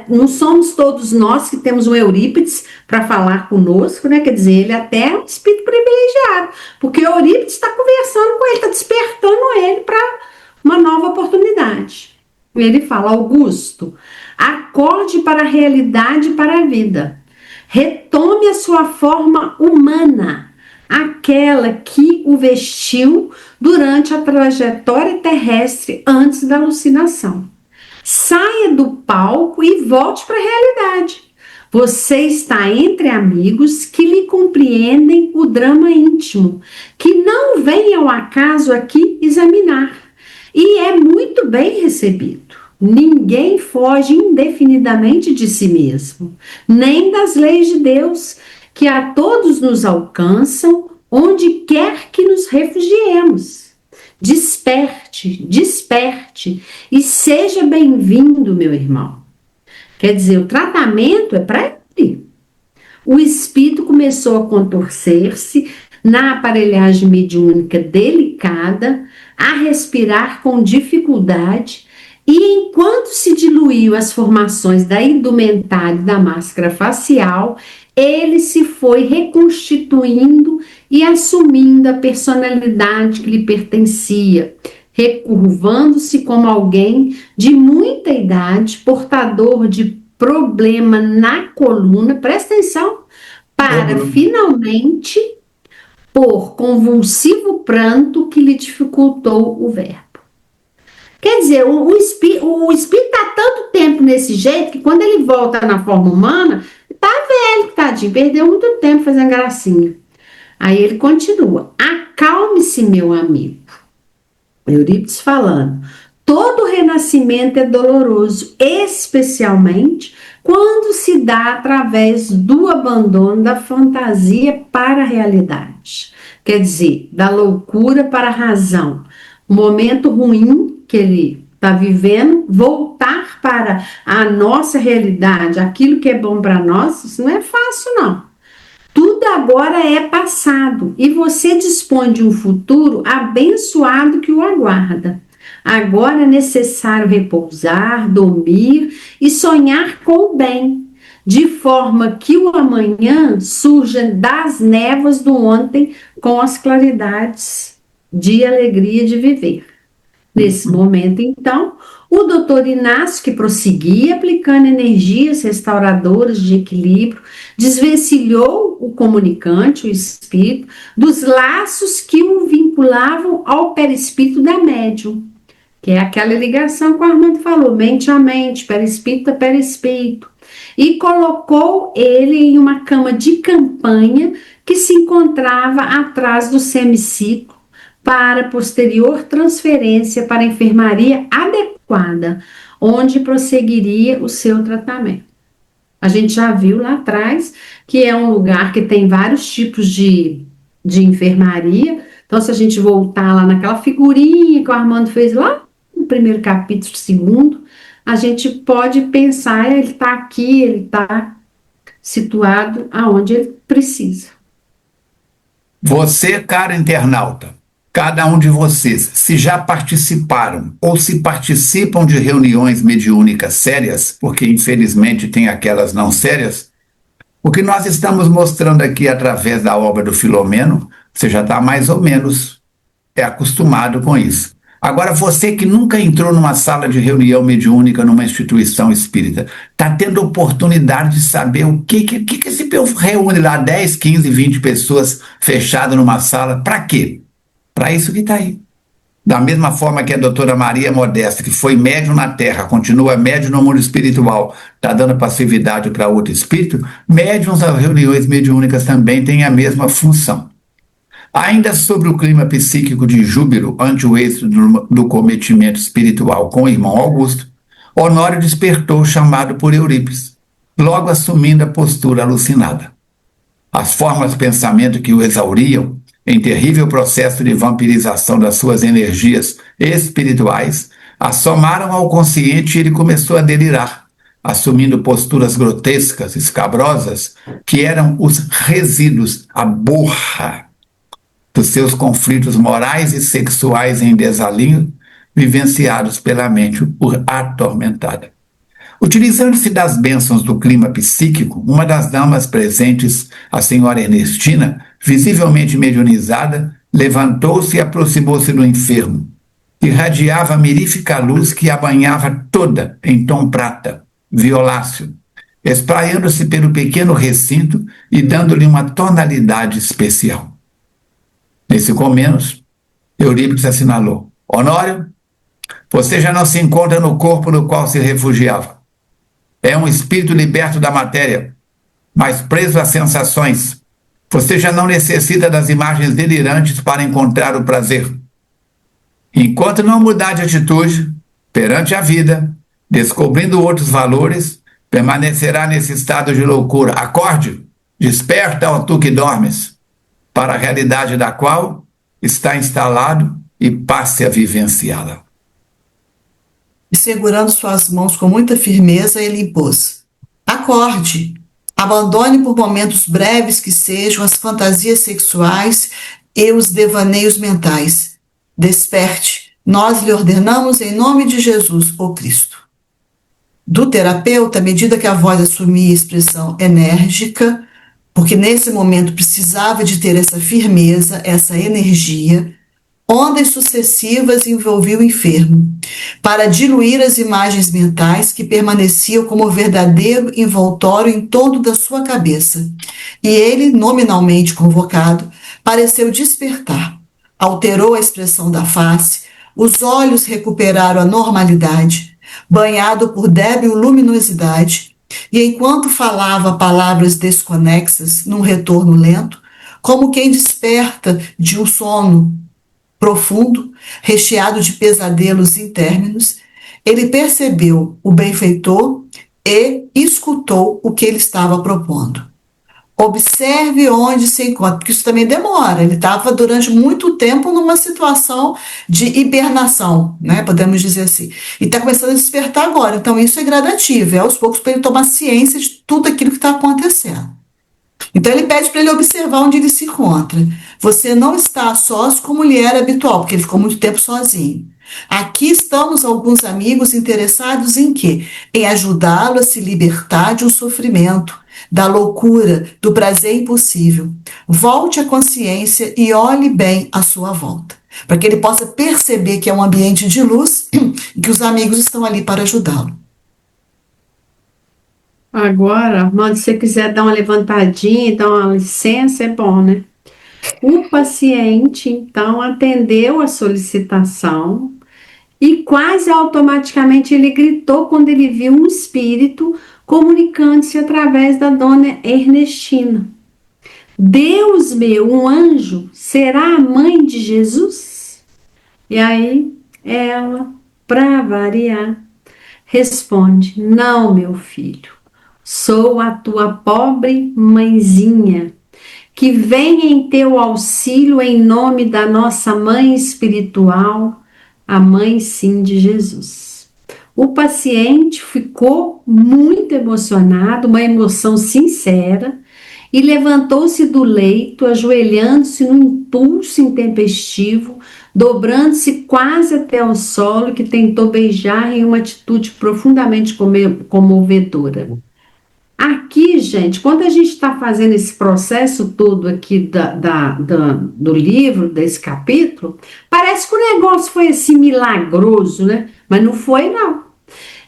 Não somos todos nós que temos um Eurípides para falar conosco, né? Quer dizer, ele até é um espírito privilegiado, porque o Eurípides está conversando com ele, está despertando ele para uma nova oportunidade. Ele fala: Augusto, acorde para a realidade e para a vida. Retome a sua forma humana, aquela que o vestiu durante a trajetória terrestre antes da alucinação. Saia do palco e volte para a realidade. Você está entre amigos que lhe compreendem o drama íntimo, que não vem ao acaso aqui examinar, e é muito bem recebido. Ninguém foge indefinidamente de si mesmo, nem das leis de Deus, que a todos nos alcançam, onde quer que nos refugiemos. Desperte e seja bem-vindo, meu irmão. Quer dizer, o tratamento é para ele. O espírito começou a contorcer-se na aparelhagem mediúnica delicada, a respirar com dificuldade, e enquanto se diluiu as formações da indumentária e da máscara facial, ele se foi reconstituindo e assumindo a personalidade que lhe pertencia, recurvando-se como alguém de muita idade, portador de problema na coluna, presta atenção, para finalmente, por convulsivo pranto que lhe dificultou o verbo. Quer dizer, o espírito está tanto tempo nesse jeito que quando ele volta na forma humana, tá velho, tadinho, perdeu muito tempo fazendo gracinha. Aí ele continua: acalme-se, meu amigo. Eurípides falando: todo renascimento é doloroso, especialmente quando se dá através do abandono da fantasia para a realidade. Quer dizer, da loucura para a razão. O momento ruim que ele está vivendo, voltar para a nossa realidade, aquilo que é bom para nós, isso não é fácil, não. Tudo agora é passado e você dispõe de um futuro abençoado que o aguarda. Agora é necessário repousar, dormir e sonhar com o bem, de forma que o amanhã surja das névoas do ontem com as claridades de alegria de viver. Nesse momento, então, o doutor Inácio, que prosseguia aplicando energias restauradoras de equilíbrio, desvencilhou o comunicante, o espírito, dos laços que o vinculavam ao perispírito da médium, que é aquela ligação que o Armando falou, mente a mente, perispírito a perispírito, e colocou ele em uma cama de campanha que se encontrava atrás do semiciclo, para posterior transferência para a enfermaria adequada, onde prosseguiria o seu tratamento. A gente já viu lá atrás que é um lugar que tem vários tipos de enfermaria. Então, se a gente voltar lá naquela figurinha que o Armando fez lá no primeiro capítulo, segundo, a gente pode pensar, ele está aqui, ele está situado aonde ele precisa. Você, caro internauta, cada um de vocês, se já participaram ou se participam de reuniões mediúnicas sérias, porque infelizmente tem aquelas não sérias, o que nós estamos mostrando aqui através da obra do Filomeno, você já está mais ou menos acostumado com isso. Agora, você que nunca entrou numa sala de reunião mediúnica numa instituição espírita, está tendo oportunidade de saber o que esse povo reúne lá, 10, 15, 20 pessoas fechadas numa sala. Para quê? Para isso que está aí. Da mesma forma que a doutora Maria Modesta, que foi médium na Terra, continua médium no mundo espiritual, está dando passividade para outro espírito, médiums às reuniões mediúnicas também têm a mesma função. Ainda sobre o clima psíquico de júbilo ante o êxito do cometimento espiritual com o irmão Augusto, Honório despertou o chamado por Eurípides, logo assumindo a postura alucinada. As formas de pensamento que o exauriam, em terrível processo de vampirização das suas energias espirituais, assomaram ao consciente e ele começou a delirar, assumindo posturas grotescas, escabrosas, que eram os resíduos, a borra dos seus conflitos morais e sexuais em desalinho, vivenciados pela mente atormentada. Utilizando-se das bênçãos do clima psíquico, uma das damas presentes, a senhora Ernestina, visivelmente mediunizada, levantou-se e aproximou-se do enfermo. Irradiava a mirífica luz que a banhava toda em tom prata, violáceo, espraiando-se pelo pequeno recinto e dando-lhe uma tonalidade especial. Nesse comenos, Eurípides assinalou: Honório, você já não se encontra no corpo no qual se refugiava. É um espírito liberto da matéria, mas preso às sensações. Você já não necessita das imagens delirantes para encontrar o prazer. Enquanto não mudar de atitude perante a vida, descobrindo outros valores, permanecerá nesse estado de loucura. Acorde, desperta, ó tu que dormes, para a realidade da qual está instalado e passe a vivenciá-la. E segurando suas mãos com muita firmeza, ele impôs: acorde, abandone por momentos breves que sejam as fantasias sexuais e os devaneios mentais. Desperte, nós lhe ordenamos em nome de Jesus, o Cristo. Do terapeuta, à medida que a voz assumia a expressão enérgica, porque nesse momento precisava de ter essa firmeza, essa energia, ondas sucessivas envolviam o enfermo, para diluir as imagens mentais que permaneciam como verdadeiro envoltório em torno da sua cabeça. E ele, nominalmente convocado, pareceu despertar. Alterou a expressão da face, os olhos recuperaram a normalidade, banhado por débil luminosidade, e enquanto falava palavras desconexas, num retorno lento, como quem desperta de um sono profundo, recheado de pesadelos internos, ele percebeu o benfeitor e escutou o que ele estava propondo. Observe onde se encontra, porque isso também demora. Ele estava durante muito tempo numa situação de hibernação, né? Podemos dizer assim. E está começando a despertar agora. Então isso é gradativo, é aos poucos para ele tomar ciência de tudo aquilo que está acontecendo. Então ele pede para ele observar onde ele se encontra. Você não está a sós como lhe era habitual, porque ele ficou muito tempo sozinho. Aqui estamos alguns amigos interessados em quê? Em ajudá-lo a se libertar de um sofrimento, da loucura, do prazer impossível. Volte à consciência e olhe bem à sua volta, para que ele possa perceber que é um ambiente de luz e que os amigos estão ali para ajudá-lo. Agora, mano, se você quiser dar uma levantadinha, dar uma licença, é bom, né? O paciente, então, atendeu a solicitação e quase automaticamente ele gritou quando ele viu um espírito comunicando-se através da dona Ernestina. Deus meu, um anjo, será a mãe de Jesus? E aí ela, para variar, responde: não, meu filho, sou a tua pobre mãezinha, que vem em teu auxílio em nome da nossa mãe espiritual, a mãe sim de Jesus. O paciente ficou muito emocionado, uma emoção sincera, e levantou-se do leito, ajoelhando-se num impulso intempestivo, dobrando-se quase até ao solo, que tentou beijar em uma atitude profundamente comovedora. Aqui, gente, quando a gente está fazendo esse processo todo aqui do livro, desse capítulo, parece que o negócio foi assim milagroso, né? Mas não foi, não.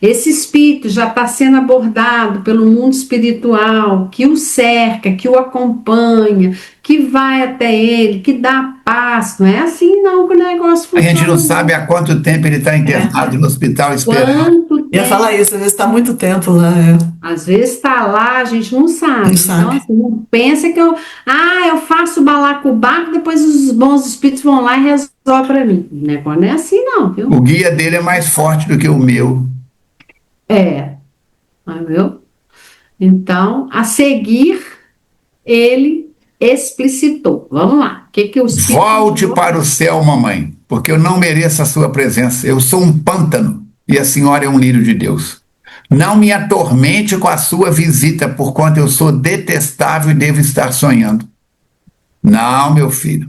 Esse espírito já está sendo abordado pelo mundo espiritual, que o cerca, que o acompanha, que vai até ele, que dá paz. Não é assim, não, que o negócio A gente não funciona. sabe há quanto tempo ele está internado no hospital esperando. Quanto Ia falar tempo? isso, às vezes está muito tempo lá. É. Às vezes está lá, a gente não sabe. Não sabe. Então, assim, não pensa que eu faço balacobaco, depois os bons espíritos vão lá e resolvem para mim. O negócio não é assim, não, viu? O guia dele é mais forte do que o meu. É, viu? Então, a seguir, ele explicitou. Vamos lá. O que que o espírito Volte falou? para o céu, mamãe, porque eu não mereço a sua presença. Eu sou um pântano e a senhora é um lírio de Deus. Não me atormente com a sua visita, porquanto eu sou detestável e devo estar sonhando. Não, meu filho.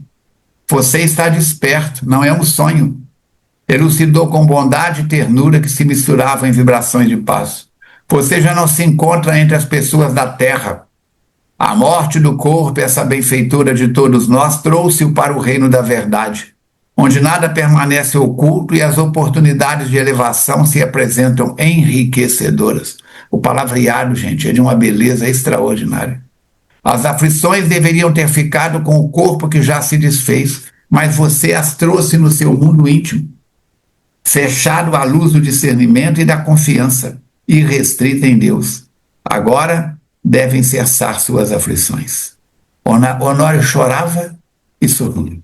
Você está desperto, não é um sonho. Elucidou com bondade e ternura que se misturavam em vibrações de paz. Você já não se encontra entre as pessoas da terra. A morte do corpo, essa benfeitora de todos nós, trouxe-o para o reino da verdade, onde nada permanece oculto e as oportunidades de elevação se apresentam enriquecedoras. O palavreado, gente, é de uma beleza extraordinária. As aflições deveriam ter ficado com o corpo que já se desfez, mas você as trouxe no seu mundo íntimo, fechado à luz do discernimento e da confiança, irrestrita em Deus. Agora devem cessar suas aflições. Honório chorava e sorria,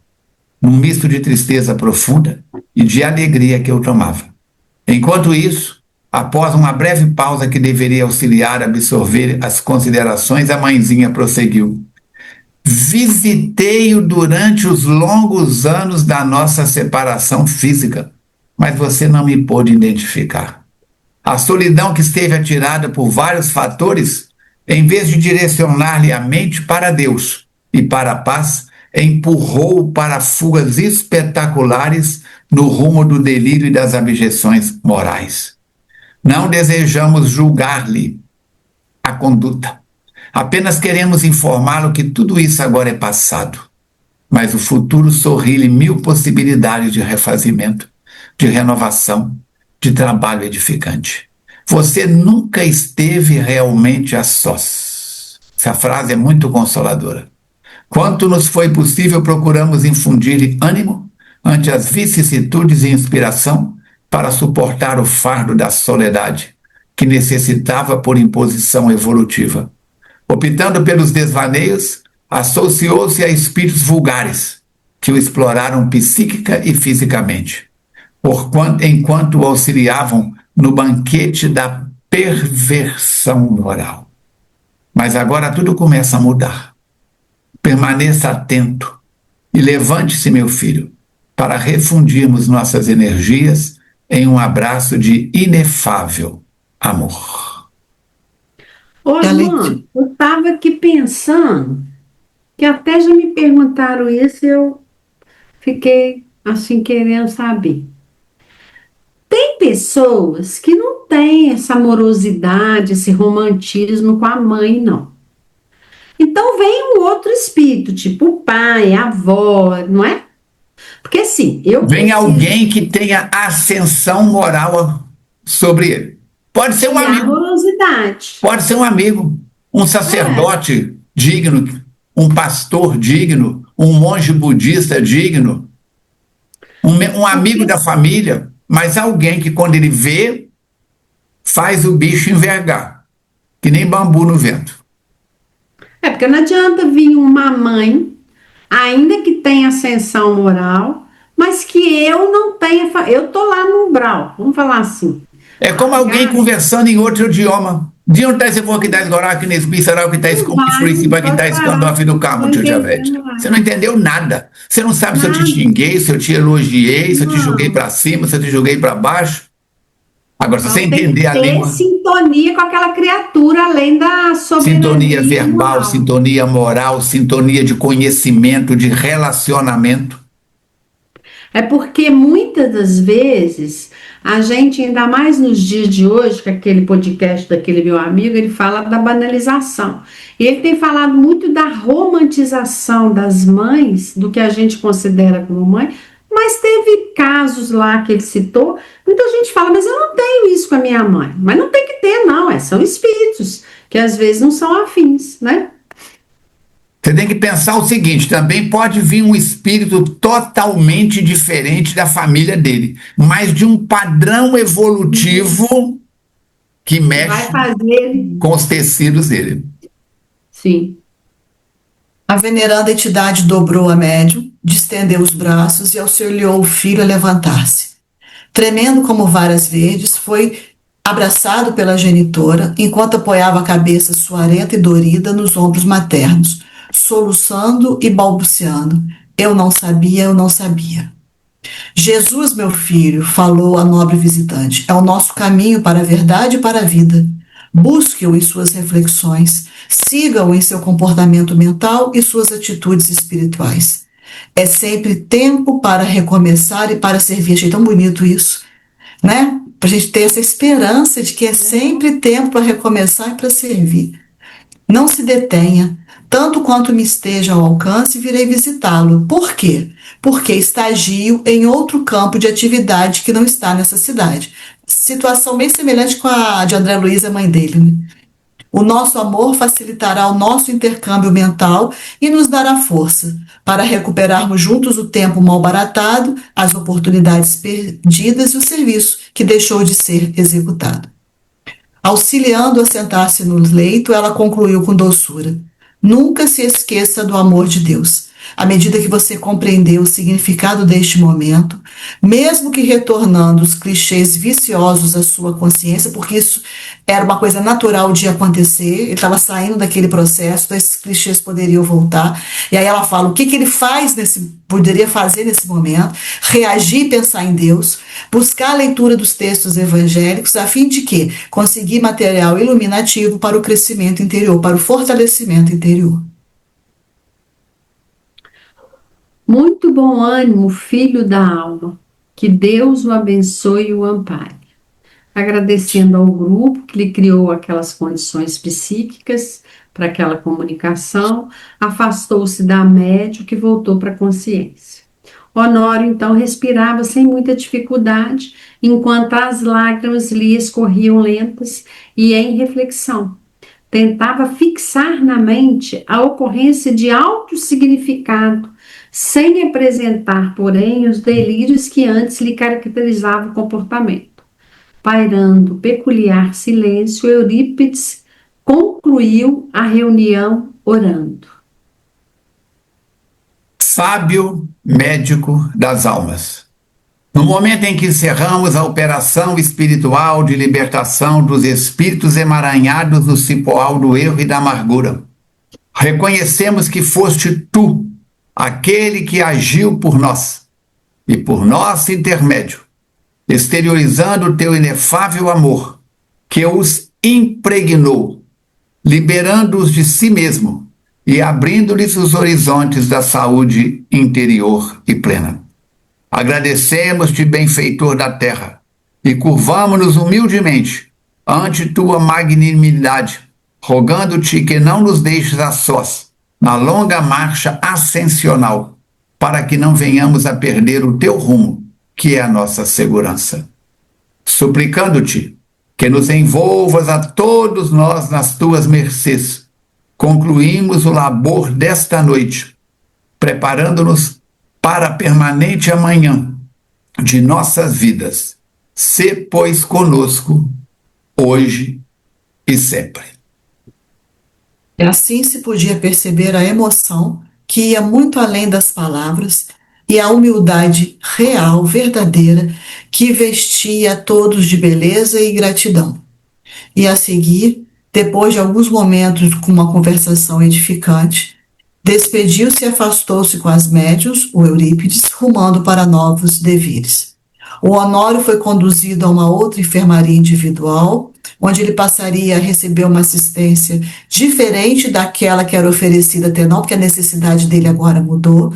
num misto de tristeza profunda e de alegria que eu tomava. Enquanto isso, após uma breve pausa que deveria auxiliar a absorver as considerações, a mãezinha prosseguiu. Visitei-o durante os longos anos da nossa separação física, mas você não me pôde identificar. A solidão que esteve atirada por vários fatores, em vez de direcionar-lhe a mente para Deus e para a paz, empurrou-o para fugas espetaculares no rumo do delírio e das abjeções morais. Não desejamos julgar-lhe a conduta. Apenas queremos informá-lo que tudo isso agora é passado. Mas o futuro sorri-lhe mil possibilidades de refazimento, de renovação, de trabalho edificante. Você nunca esteve realmente a sós. Essa frase é muito consoladora. Quanto nos foi possível, procuramos infundir-lhe ânimo ante as vicissitudes e inspiração para suportar o fardo da soledade, que necessitava por imposição evolutiva. Optando pelos desvaneios, associou-se a espíritos vulgares, que o exploraram psíquica e fisicamente, enquanto o auxiliavam no banquete da perversão moral. Mas agora tudo começa a mudar. Permaneça atento e levante-se, meu filho, para refundirmos nossas energias em um abraço de inefável amor. Ô, João, eu estava aqui pensando, que até já me perguntaram isso e eu fiquei assim querendo saber. Tem pessoas que não têm essa amorosidade, esse romantismo com a mãe, não. Então vem um outro espírito, tipo o pai, a avó, não é? Porque assim, Vem alguém que tenha ascensão moral sobre ele. Pode ser um amigo. Amorosidade. Pode ser um amigo, um sacerdote digno, um pastor digno, um monge budista digno, um amigo da família, mas alguém que quando ele vê, faz o bicho envergar, que nem bambu no vento. Porque não adianta vir uma mãe, ainda que tenha ascensão moral, mas que eu não tenha. Eu tô lá no umbral, vamos falar assim. É como alguém conversando em outro idioma. De onde está esse povo que está esgorado, que nesse bisarau, que está escondendo, que está escondendo do carro, tio Javete? Você não entendeu nada. Você não sabe se eu te xinguei, se eu te elogiei, se eu te joguei para cima, se eu te joguei para baixo. Agora, se você entender a língua. Sintonia com aquela criatura, além da soberania. Sintonia verbal, sintonia moral, sintonia de conhecimento, de relacionamento. É porque muitas das vezes A gente, ainda mais nos dias de hoje, que aquele podcast daquele meu amigo, ele fala da banalização. E ele tem falado muito da romantização das mães, do que a gente considera como mãe, mas teve casos lá que ele citou, muita gente fala, mas eu não tenho isso com a minha mãe. Mas não tem que ter, não, são espíritos, que às vezes não são afins, né? Você tem que pensar o seguinte: também pode vir um espírito totalmente diferente da família dele, mas de um padrão evolutivo que Vai mexe fazer, com os tecidos dele. sim. A veneranda entidade dobrou a médium, distendeu os braços e auxiliou o filho a levantar-se. Tremendo como varas verdes, foi abraçado pela genitora, enquanto apoiava a cabeça suarenta e dorida nos ombros maternos, soluçando e balbuciando: eu não sabia, eu não sabia. Jesus, meu filho, falou a nobre visitante, é o nosso caminho para a verdade e para a vida. Busque-o em suas reflexões, siga-o em seu comportamento mental e suas atitudes espirituais. É sempre tempo para recomeçar e para servir. Achei tão bonito isso, né? Para a gente ter essa esperança de que é sempre tempo para recomeçar e para servir. Não se detenha. Tanto quanto me esteja ao alcance, virei visitá-lo. Por quê? Porque estagio em outro campo de atividade que não está nessa cidade. Situação bem semelhante com a de André Luiz, a mãe dele, né? O nosso amor facilitará o nosso intercâmbio mental e nos dará força para recuperarmos juntos o tempo malbaratado, as oportunidades perdidas e o serviço que deixou de ser executado. Auxiliando a sentar-se no leito, ela concluiu com doçura: nunca se esqueça do amor de Deus. À medida que você compreendeu o significado deste momento, mesmo que retornando os clichês viciosos à sua consciência, porque isso era uma coisa natural de acontecer, ele estava saindo daquele processo, então esses clichês poderiam voltar. E aí ela fala o que ele poderia fazer nesse momento: reagir e pensar em Deus, buscar a leitura dos textos evangélicos, a fim de que conseguir material iluminativo para o crescimento interior, para o fortalecimento interior. Muito bom ânimo, filho da alma. Que Deus o abençoe e o ampare. Agradecendo ao grupo que lhe criou aquelas condições psíquicas para aquela comunicação, afastou-se da médium que voltou para a consciência. Honório, então, respirava sem muita dificuldade, enquanto as lágrimas lhe escorriam lentas e em reflexão. Tentava fixar na mente a ocorrência de alto significado, sem apresentar, porém, os delírios que antes lhe caracterizavam o comportamento. Pairando peculiar silêncio, Eurípides concluiu a reunião orando. Sábio médico das almas. No momento em que encerramos a operação espiritual de libertação dos espíritos emaranhados no cipoal do erro e da amargura, reconhecemos que foste tu, aquele que agiu por nós, e por nosso intermédio, exteriorizando o teu inefável amor, que os impregnou, liberando-os de si mesmo e abrindo-lhes os horizontes da saúde interior e plena. Agradecemos-te, benfeitor da terra, e curvamo-nos humildemente ante tua magnanimidade, rogando-te que não nos deixes a sós na longa marcha ascensional, para que não venhamos a perder o teu rumo, que é a nossa segurança. Suplicando-te que nos envolvas a todos nós nas tuas mercês, concluímos o labor desta noite, preparando-nos para a permanente amanhã de nossas vidas. Sê, pois, conosco, hoje e sempre. E assim se podia perceber a emoção que ia muito além das palavras e a humildade real, verdadeira, que vestia a todos de beleza e gratidão. E a seguir, depois de alguns momentos com uma conversação edificante, despediu-se e afastou-se com as médiuns, o Eurípides, rumando para novos devires. O Honório foi conduzido a uma outra enfermaria individual, onde ele passaria a receber uma assistência diferente daquela que era oferecida até não, porque a necessidade dele agora mudou,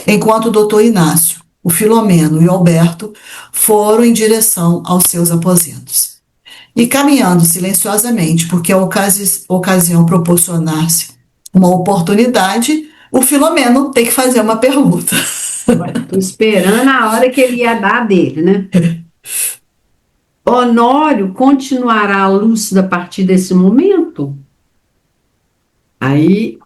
enquanto o doutor Inácio, o Filomeno e o Alberto foram em direção aos seus aposentos. E caminhando silenciosamente, porque a ocasião proporcionasse uma oportunidade, o Filomeno tem que fazer uma pergunta. Estou esperando a hora que ele ia dar dele, né? Honório continuará lúcido a partir desse momento? Aí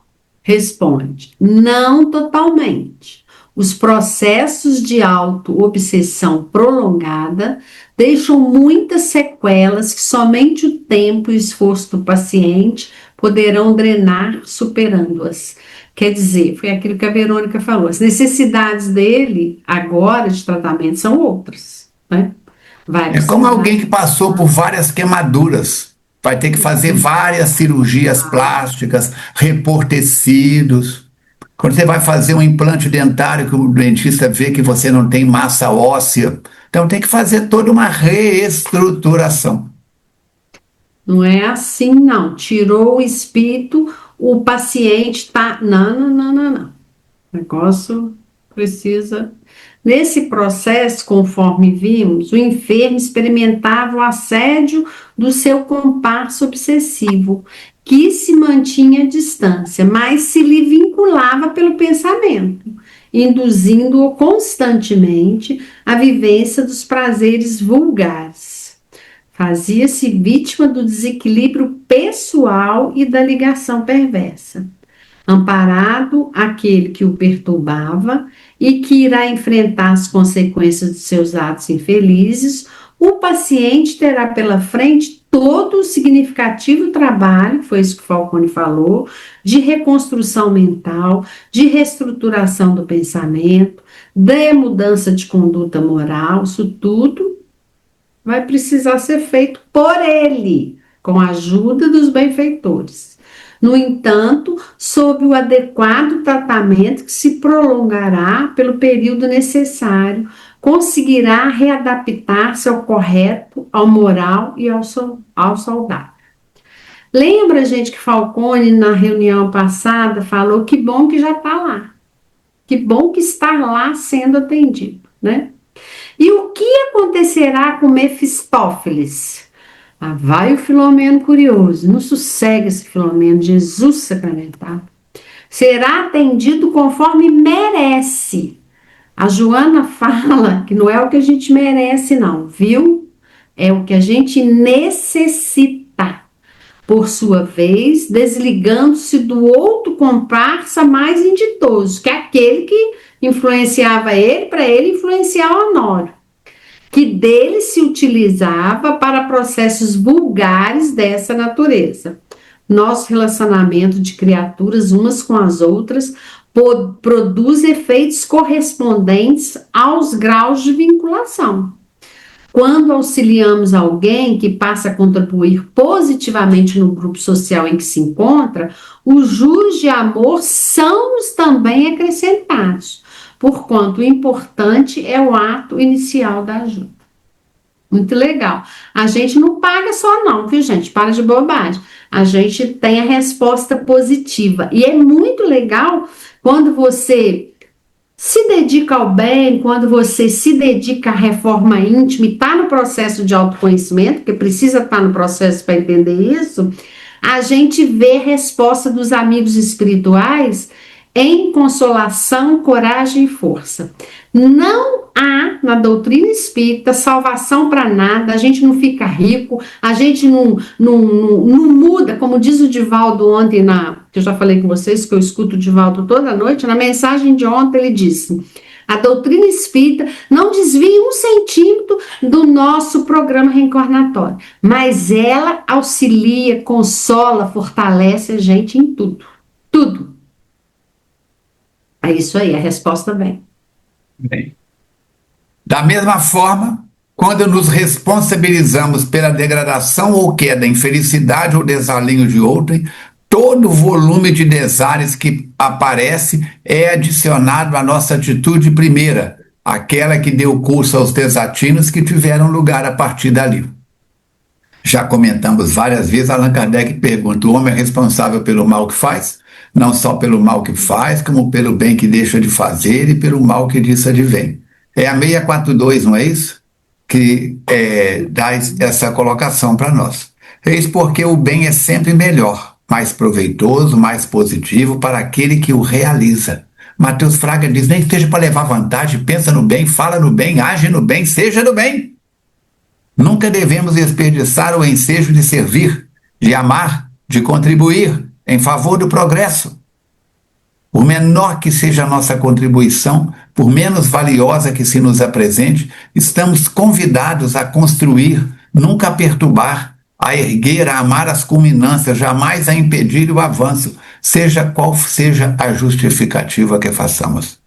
responde, não totalmente. Os processos de auto-obsessão prolongada deixam muitas sequelas que somente o tempo e o esforço do paciente poderão drenar, superando-as. Quer dizer, foi aquilo que a Verônica falou, as necessidades dele agora de tratamento são outras, né? É como alguém que passou por várias queimaduras. Vai ter que fazer várias cirurgias plásticas, repor tecidos. Quando você vai fazer um implante dentário, que o dentista vê que você não tem massa óssea, então tem que fazer toda uma reestruturação. Não é assim, não. Tirou o espírito, o paciente está... Não. O negócio precisa... Nesse processo, conforme vimos, o enfermo experimentava o assédio do seu comparsa obsessivo, que se mantinha à distância, mas se lhe vinculava pelo pensamento, induzindo-o constantemente à vivência dos prazeres vulgares. Fazia-se vítima do desequilíbrio pessoal e da ligação perversa. Amparado aquele que o perturbava e que irá enfrentar as consequências de seus atos infelizes, o paciente terá pela frente todo o significativo trabalho, foi isso que Falcone falou, de reconstrução mental, de reestruturação do pensamento, de mudança de conduta moral, isso tudo vai precisar ser feito por ele, com a ajuda dos benfeitores. No entanto, sob o adequado tratamento que se prolongará pelo período necessário, conseguirá readaptar-se ao correto, ao moral e ao saudável. Lembra, gente, que Falcone, na reunião passada, falou que bom que já está lá. Que bom que está lá sendo atendido, né? E o que acontecerá com Mefistófeles? Vai o Filomeno curioso, não sossega esse Filomeno, Jesus sacramentado. Será atendido conforme merece. A Joana fala que não é o que a gente merece, não, viu? É o que a gente necessita. Por sua vez, desligando-se do outro comparsa mais inditoso, que é aquele que influenciava ele para ele influenciar o Honório, que dele se utilizava para processos vulgares dessa natureza. Nosso relacionamento de criaturas umas com as outras produz efeitos correspondentes aos graus de vinculação. Quando auxiliamos alguém que passa a contribuir positivamente no grupo social em que se encontra, os juros de amor são-nos também acrescentados, porquanto o importante é o ato inicial da ajuda. Muito legal. A gente não paga só não, viu, gente? Para de bobagem. A gente tem a resposta positiva. E é muito legal quando você se dedica ao bem, quando você se dedica à reforma íntima e está no processo de autoconhecimento, porque precisa estar no processo para entender isso, a gente vê a resposta dos amigos espirituais em consolação, coragem e força. Não há na doutrina espírita salvação para nada, a gente não fica rico, a gente não muda, como diz o Divaldo ontem, que eu já falei com vocês, que eu escuto o Divaldo toda noite, na mensagem de ontem ele disse: a doutrina espírita não desvia 1 centímetro do nosso programa reencarnatório, mas ela auxilia, consola, fortalece a gente em tudo. Tudo. É isso aí, a resposta vem. Bem. Da mesma forma, quando nos responsabilizamos pela degradação ou queda, infelicidade ou desalinho de outrem, todo o volume de desares que aparece é adicionado à nossa atitude primeira, aquela que deu curso aos desatinos que tiveram lugar a partir dali. Já comentamos várias vezes, Allan Kardec pergunta: o homem é responsável pelo mal que faz? Não só pelo mal que faz, como pelo bem que deixa de fazer e pelo mal que disso advém. É a 642, não é isso? Que dá essa colocação para nós. Eis porque o bem é sempre melhor, mais proveitoso, mais positivo para aquele que o realiza. Mateus Fraga diz, nem que esteja para levar vantagem, pensa no bem, fala no bem, age no bem, seja do bem. Nunca devemos desperdiçar o ensejo de servir, de amar, de contribuir em favor do progresso. Por menor que seja a nossa contribuição, por menos valiosa que se nos apresente, estamos convidados a construir, nunca a perturbar, a erguer, a amar as culminâncias, jamais a impedir o avanço, seja qual seja a justificativa que façamos.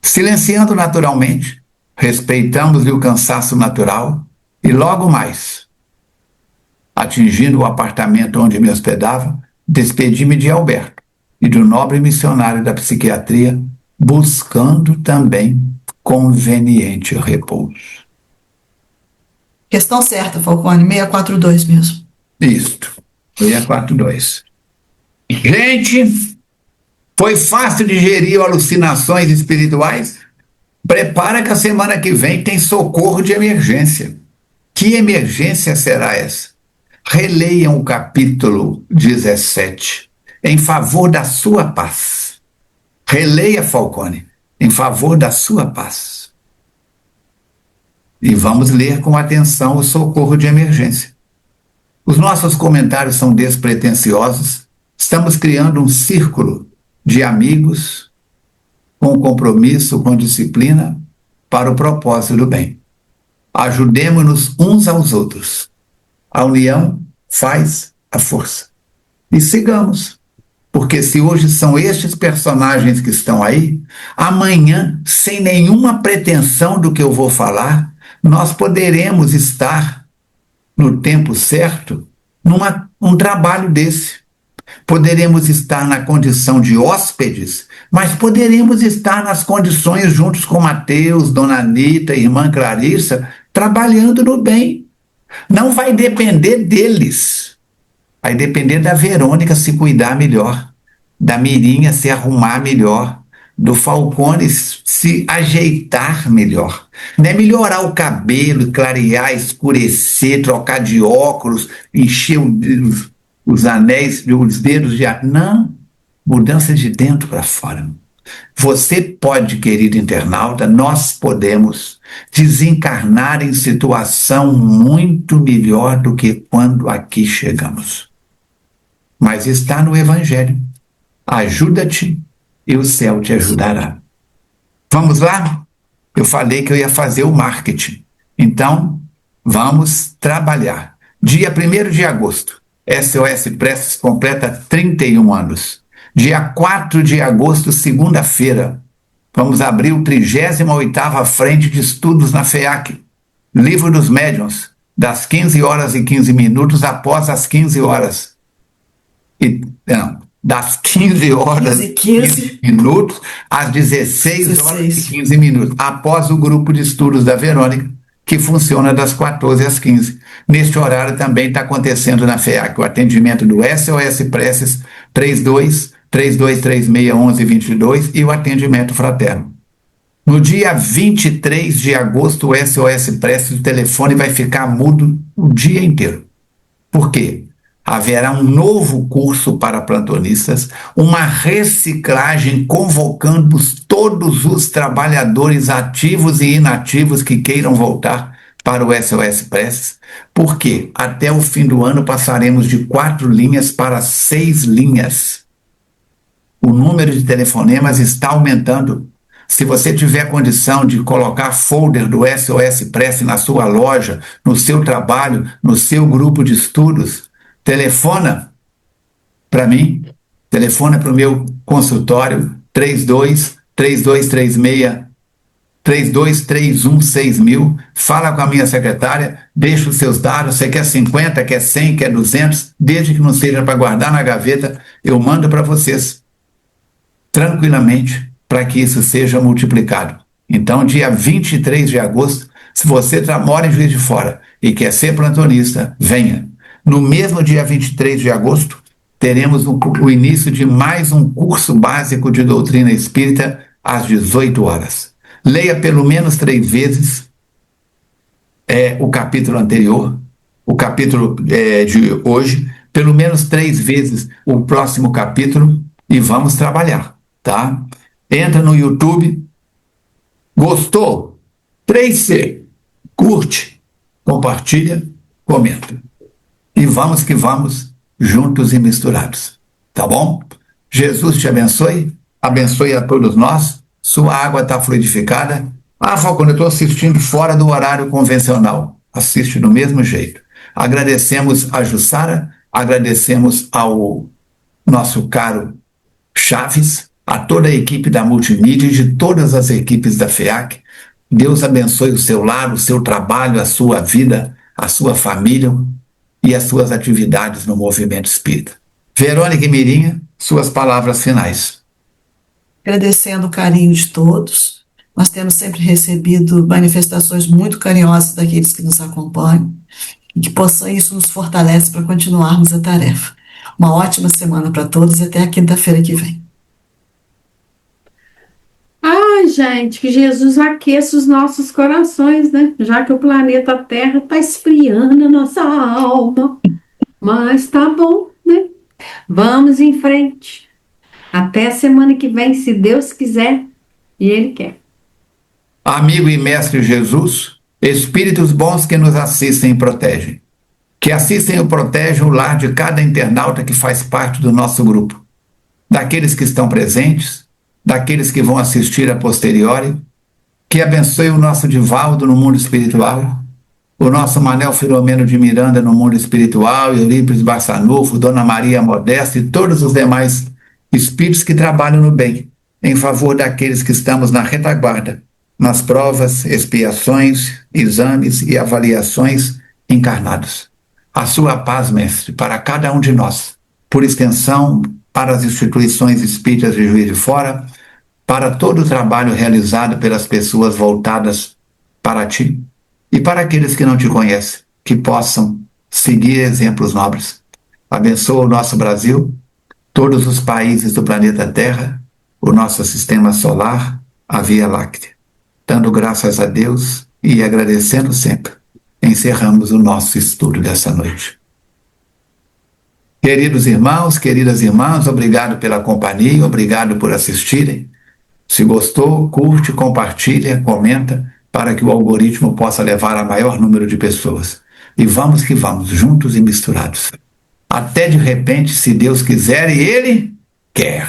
Silenciando naturalmente, respeitamos-lhe o cansaço natural e logo mais, atingindo o apartamento onde me hospedava, despedi-me de Alberto e do nobre missionário da psiquiatria, buscando também conveniente repouso. Questão certa, Falcone, 642 mesmo. Isto, 642. Gente, foi fácil digerir alucinações espirituais? Prepara que a semana que vem tem socorro de emergência. Que emergência será essa? Releiam o capítulo 17, em favor da sua paz. Releia, Falcone, em favor da sua paz. E vamos ler com atenção o socorro de emergência. Os nossos comentários são despretensiosos. Estamos criando um círculo de amigos com compromisso, com disciplina, para o propósito do bem. Ajudemos-nos uns aos outros. A união faz a força. E sigamos. Porque se hoje são estes personagens que estão aí, amanhã, sem nenhuma pretensão do que eu vou falar, nós poderemos estar, no tempo certo, num trabalho desse. Poderemos estar na condição de hóspedes, mas poderemos estar nas condições juntos com Mateus, Dona Anita, Irmã Clarissa, trabalhando no bem. Não vai depender deles. Vai depender da Verônica se cuidar melhor, da Mirinha se arrumar melhor, do Falcone se ajeitar melhor. Não é melhorar o cabelo, clarear, escurecer, trocar de óculos, encher os anéis, os dedos de... Não, mudança de dentro para fora. Você pode, querido internauta, nós podemos desencarnar em situação muito melhor do que quando aqui chegamos. Mas está no Evangelho. Ajuda-te e o céu te ajudará. Vamos lá? Eu falei que eu ia fazer o marketing. Então, vamos trabalhar. Dia 1º de agosto, SOS Preces completa 31 anos. Dia 4 de agosto, segunda-feira, vamos abrir o 38ª Frente de Estudos na FEAC. Livro dos Médiuns, das 15h15 após as 15 horas. Das 15 horas e 15 minutos às 16 horas e 15 minutos, após o grupo de estudos da Verônica, que funciona das 14 às 15. Neste horário também está acontecendo na FEAC o atendimento do SOS Preces 32361122 e o atendimento fraterno. No dia 23 de agosto, o SOS Preces, o telefone vai ficar mudo o dia inteiro. Por quê? Haverá um novo curso para plantonistas, uma reciclagem convocando todos os trabalhadores ativos e inativos que queiram voltar para o SOS Preces, porque até o fim do ano passaremos de 4 linhas para 6 linhas. O número de telefonemas está aumentando. Se você tiver condição de colocar folder do SOS Preces na sua loja, no seu trabalho, no seu grupo de estudos, telefona para mim, telefona para o meu consultório 32316000, fala com a minha secretária, deixa os seus dados, você quer 50, quer 100, quer 200, desde que não seja para guardar na gaveta, eu mando para vocês, tranquilamente, para que isso seja multiplicado. Então, dia 23 de agosto, se você mora em Juiz de Fora e quer ser plantonista, venha. No mesmo dia 23 de agosto, teremos o início de mais um curso básico de doutrina espírita às 18 horas. Leia pelo menos 3 vezes o capítulo anterior, o capítulo de hoje, pelo menos 3 vezes o próximo capítulo e vamos trabalhar, tá? Entra no YouTube, gostou? 3C, curte, compartilha, comenta. E vamos que vamos, juntos e misturados, tá bom? Jesus te abençoe a todos nós, sua água está fluidificada. Ah, Falcone, eu estou assistindo fora do horário convencional. Assiste do mesmo jeito. Agradecemos a Jussara, agradecemos ao nosso caro Chaves, a toda a equipe da Multimídia e de todas as equipes da FEAC. Deus abençoe o seu lar, o seu trabalho, a sua vida, a sua família e as suas atividades no movimento espírita. Verônica e Mirinha, suas palavras finais. Agradecendo o carinho de todos. Nós temos sempre recebido manifestações muito carinhosas daqueles que nos acompanham e que isso nos fortalece para continuarmos a tarefa. Uma ótima semana para todos e até a quinta-feira que vem. Ai, gente, que Jesus aqueça os nossos corações, né? Já que o planeta Terra está esfriando a nossa alma. Mas tá bom, né? Vamos em frente. Até semana que vem, se Deus quiser e Ele quer. Amigo e mestre Jesus, espíritos bons que nos assistem e protegem. Que assistem e protegem o lar de cada internauta que faz parte do nosso grupo. Daqueles que estão presentes, daqueles que vão assistir a posteriori. Que abençoe o nosso Divaldo no mundo espiritual, o nosso Manel Filomeno de Miranda no mundo espiritual, Eurípides Barçanufo, Dona Maria Modesta e todos os demais espíritos que trabalham no bem, em favor daqueles que estamos na retaguarda, nas provas, expiações, exames e avaliações encarnados. A sua paz, mestre, para cada um de nós, por extensão, para as instituições espíritas de Juiz de Fora, para todo o trabalho realizado pelas pessoas voltadas para ti e para aqueles que não te conhecem, que possam seguir exemplos nobres. Abençoa o nosso Brasil, todos os países do planeta Terra, o nosso sistema solar, a Via Láctea. Dando graças a Deus e agradecendo sempre, encerramos o nosso estudo dessa noite. Queridos irmãos, queridas irmãs, obrigado pela companhia, obrigado por assistirem. Se gostou, curte, compartilha, comenta, para que o algoritmo possa levar a maior número de pessoas. E vamos que vamos, juntos e misturados. Até de repente, se Deus quiser e Ele quer.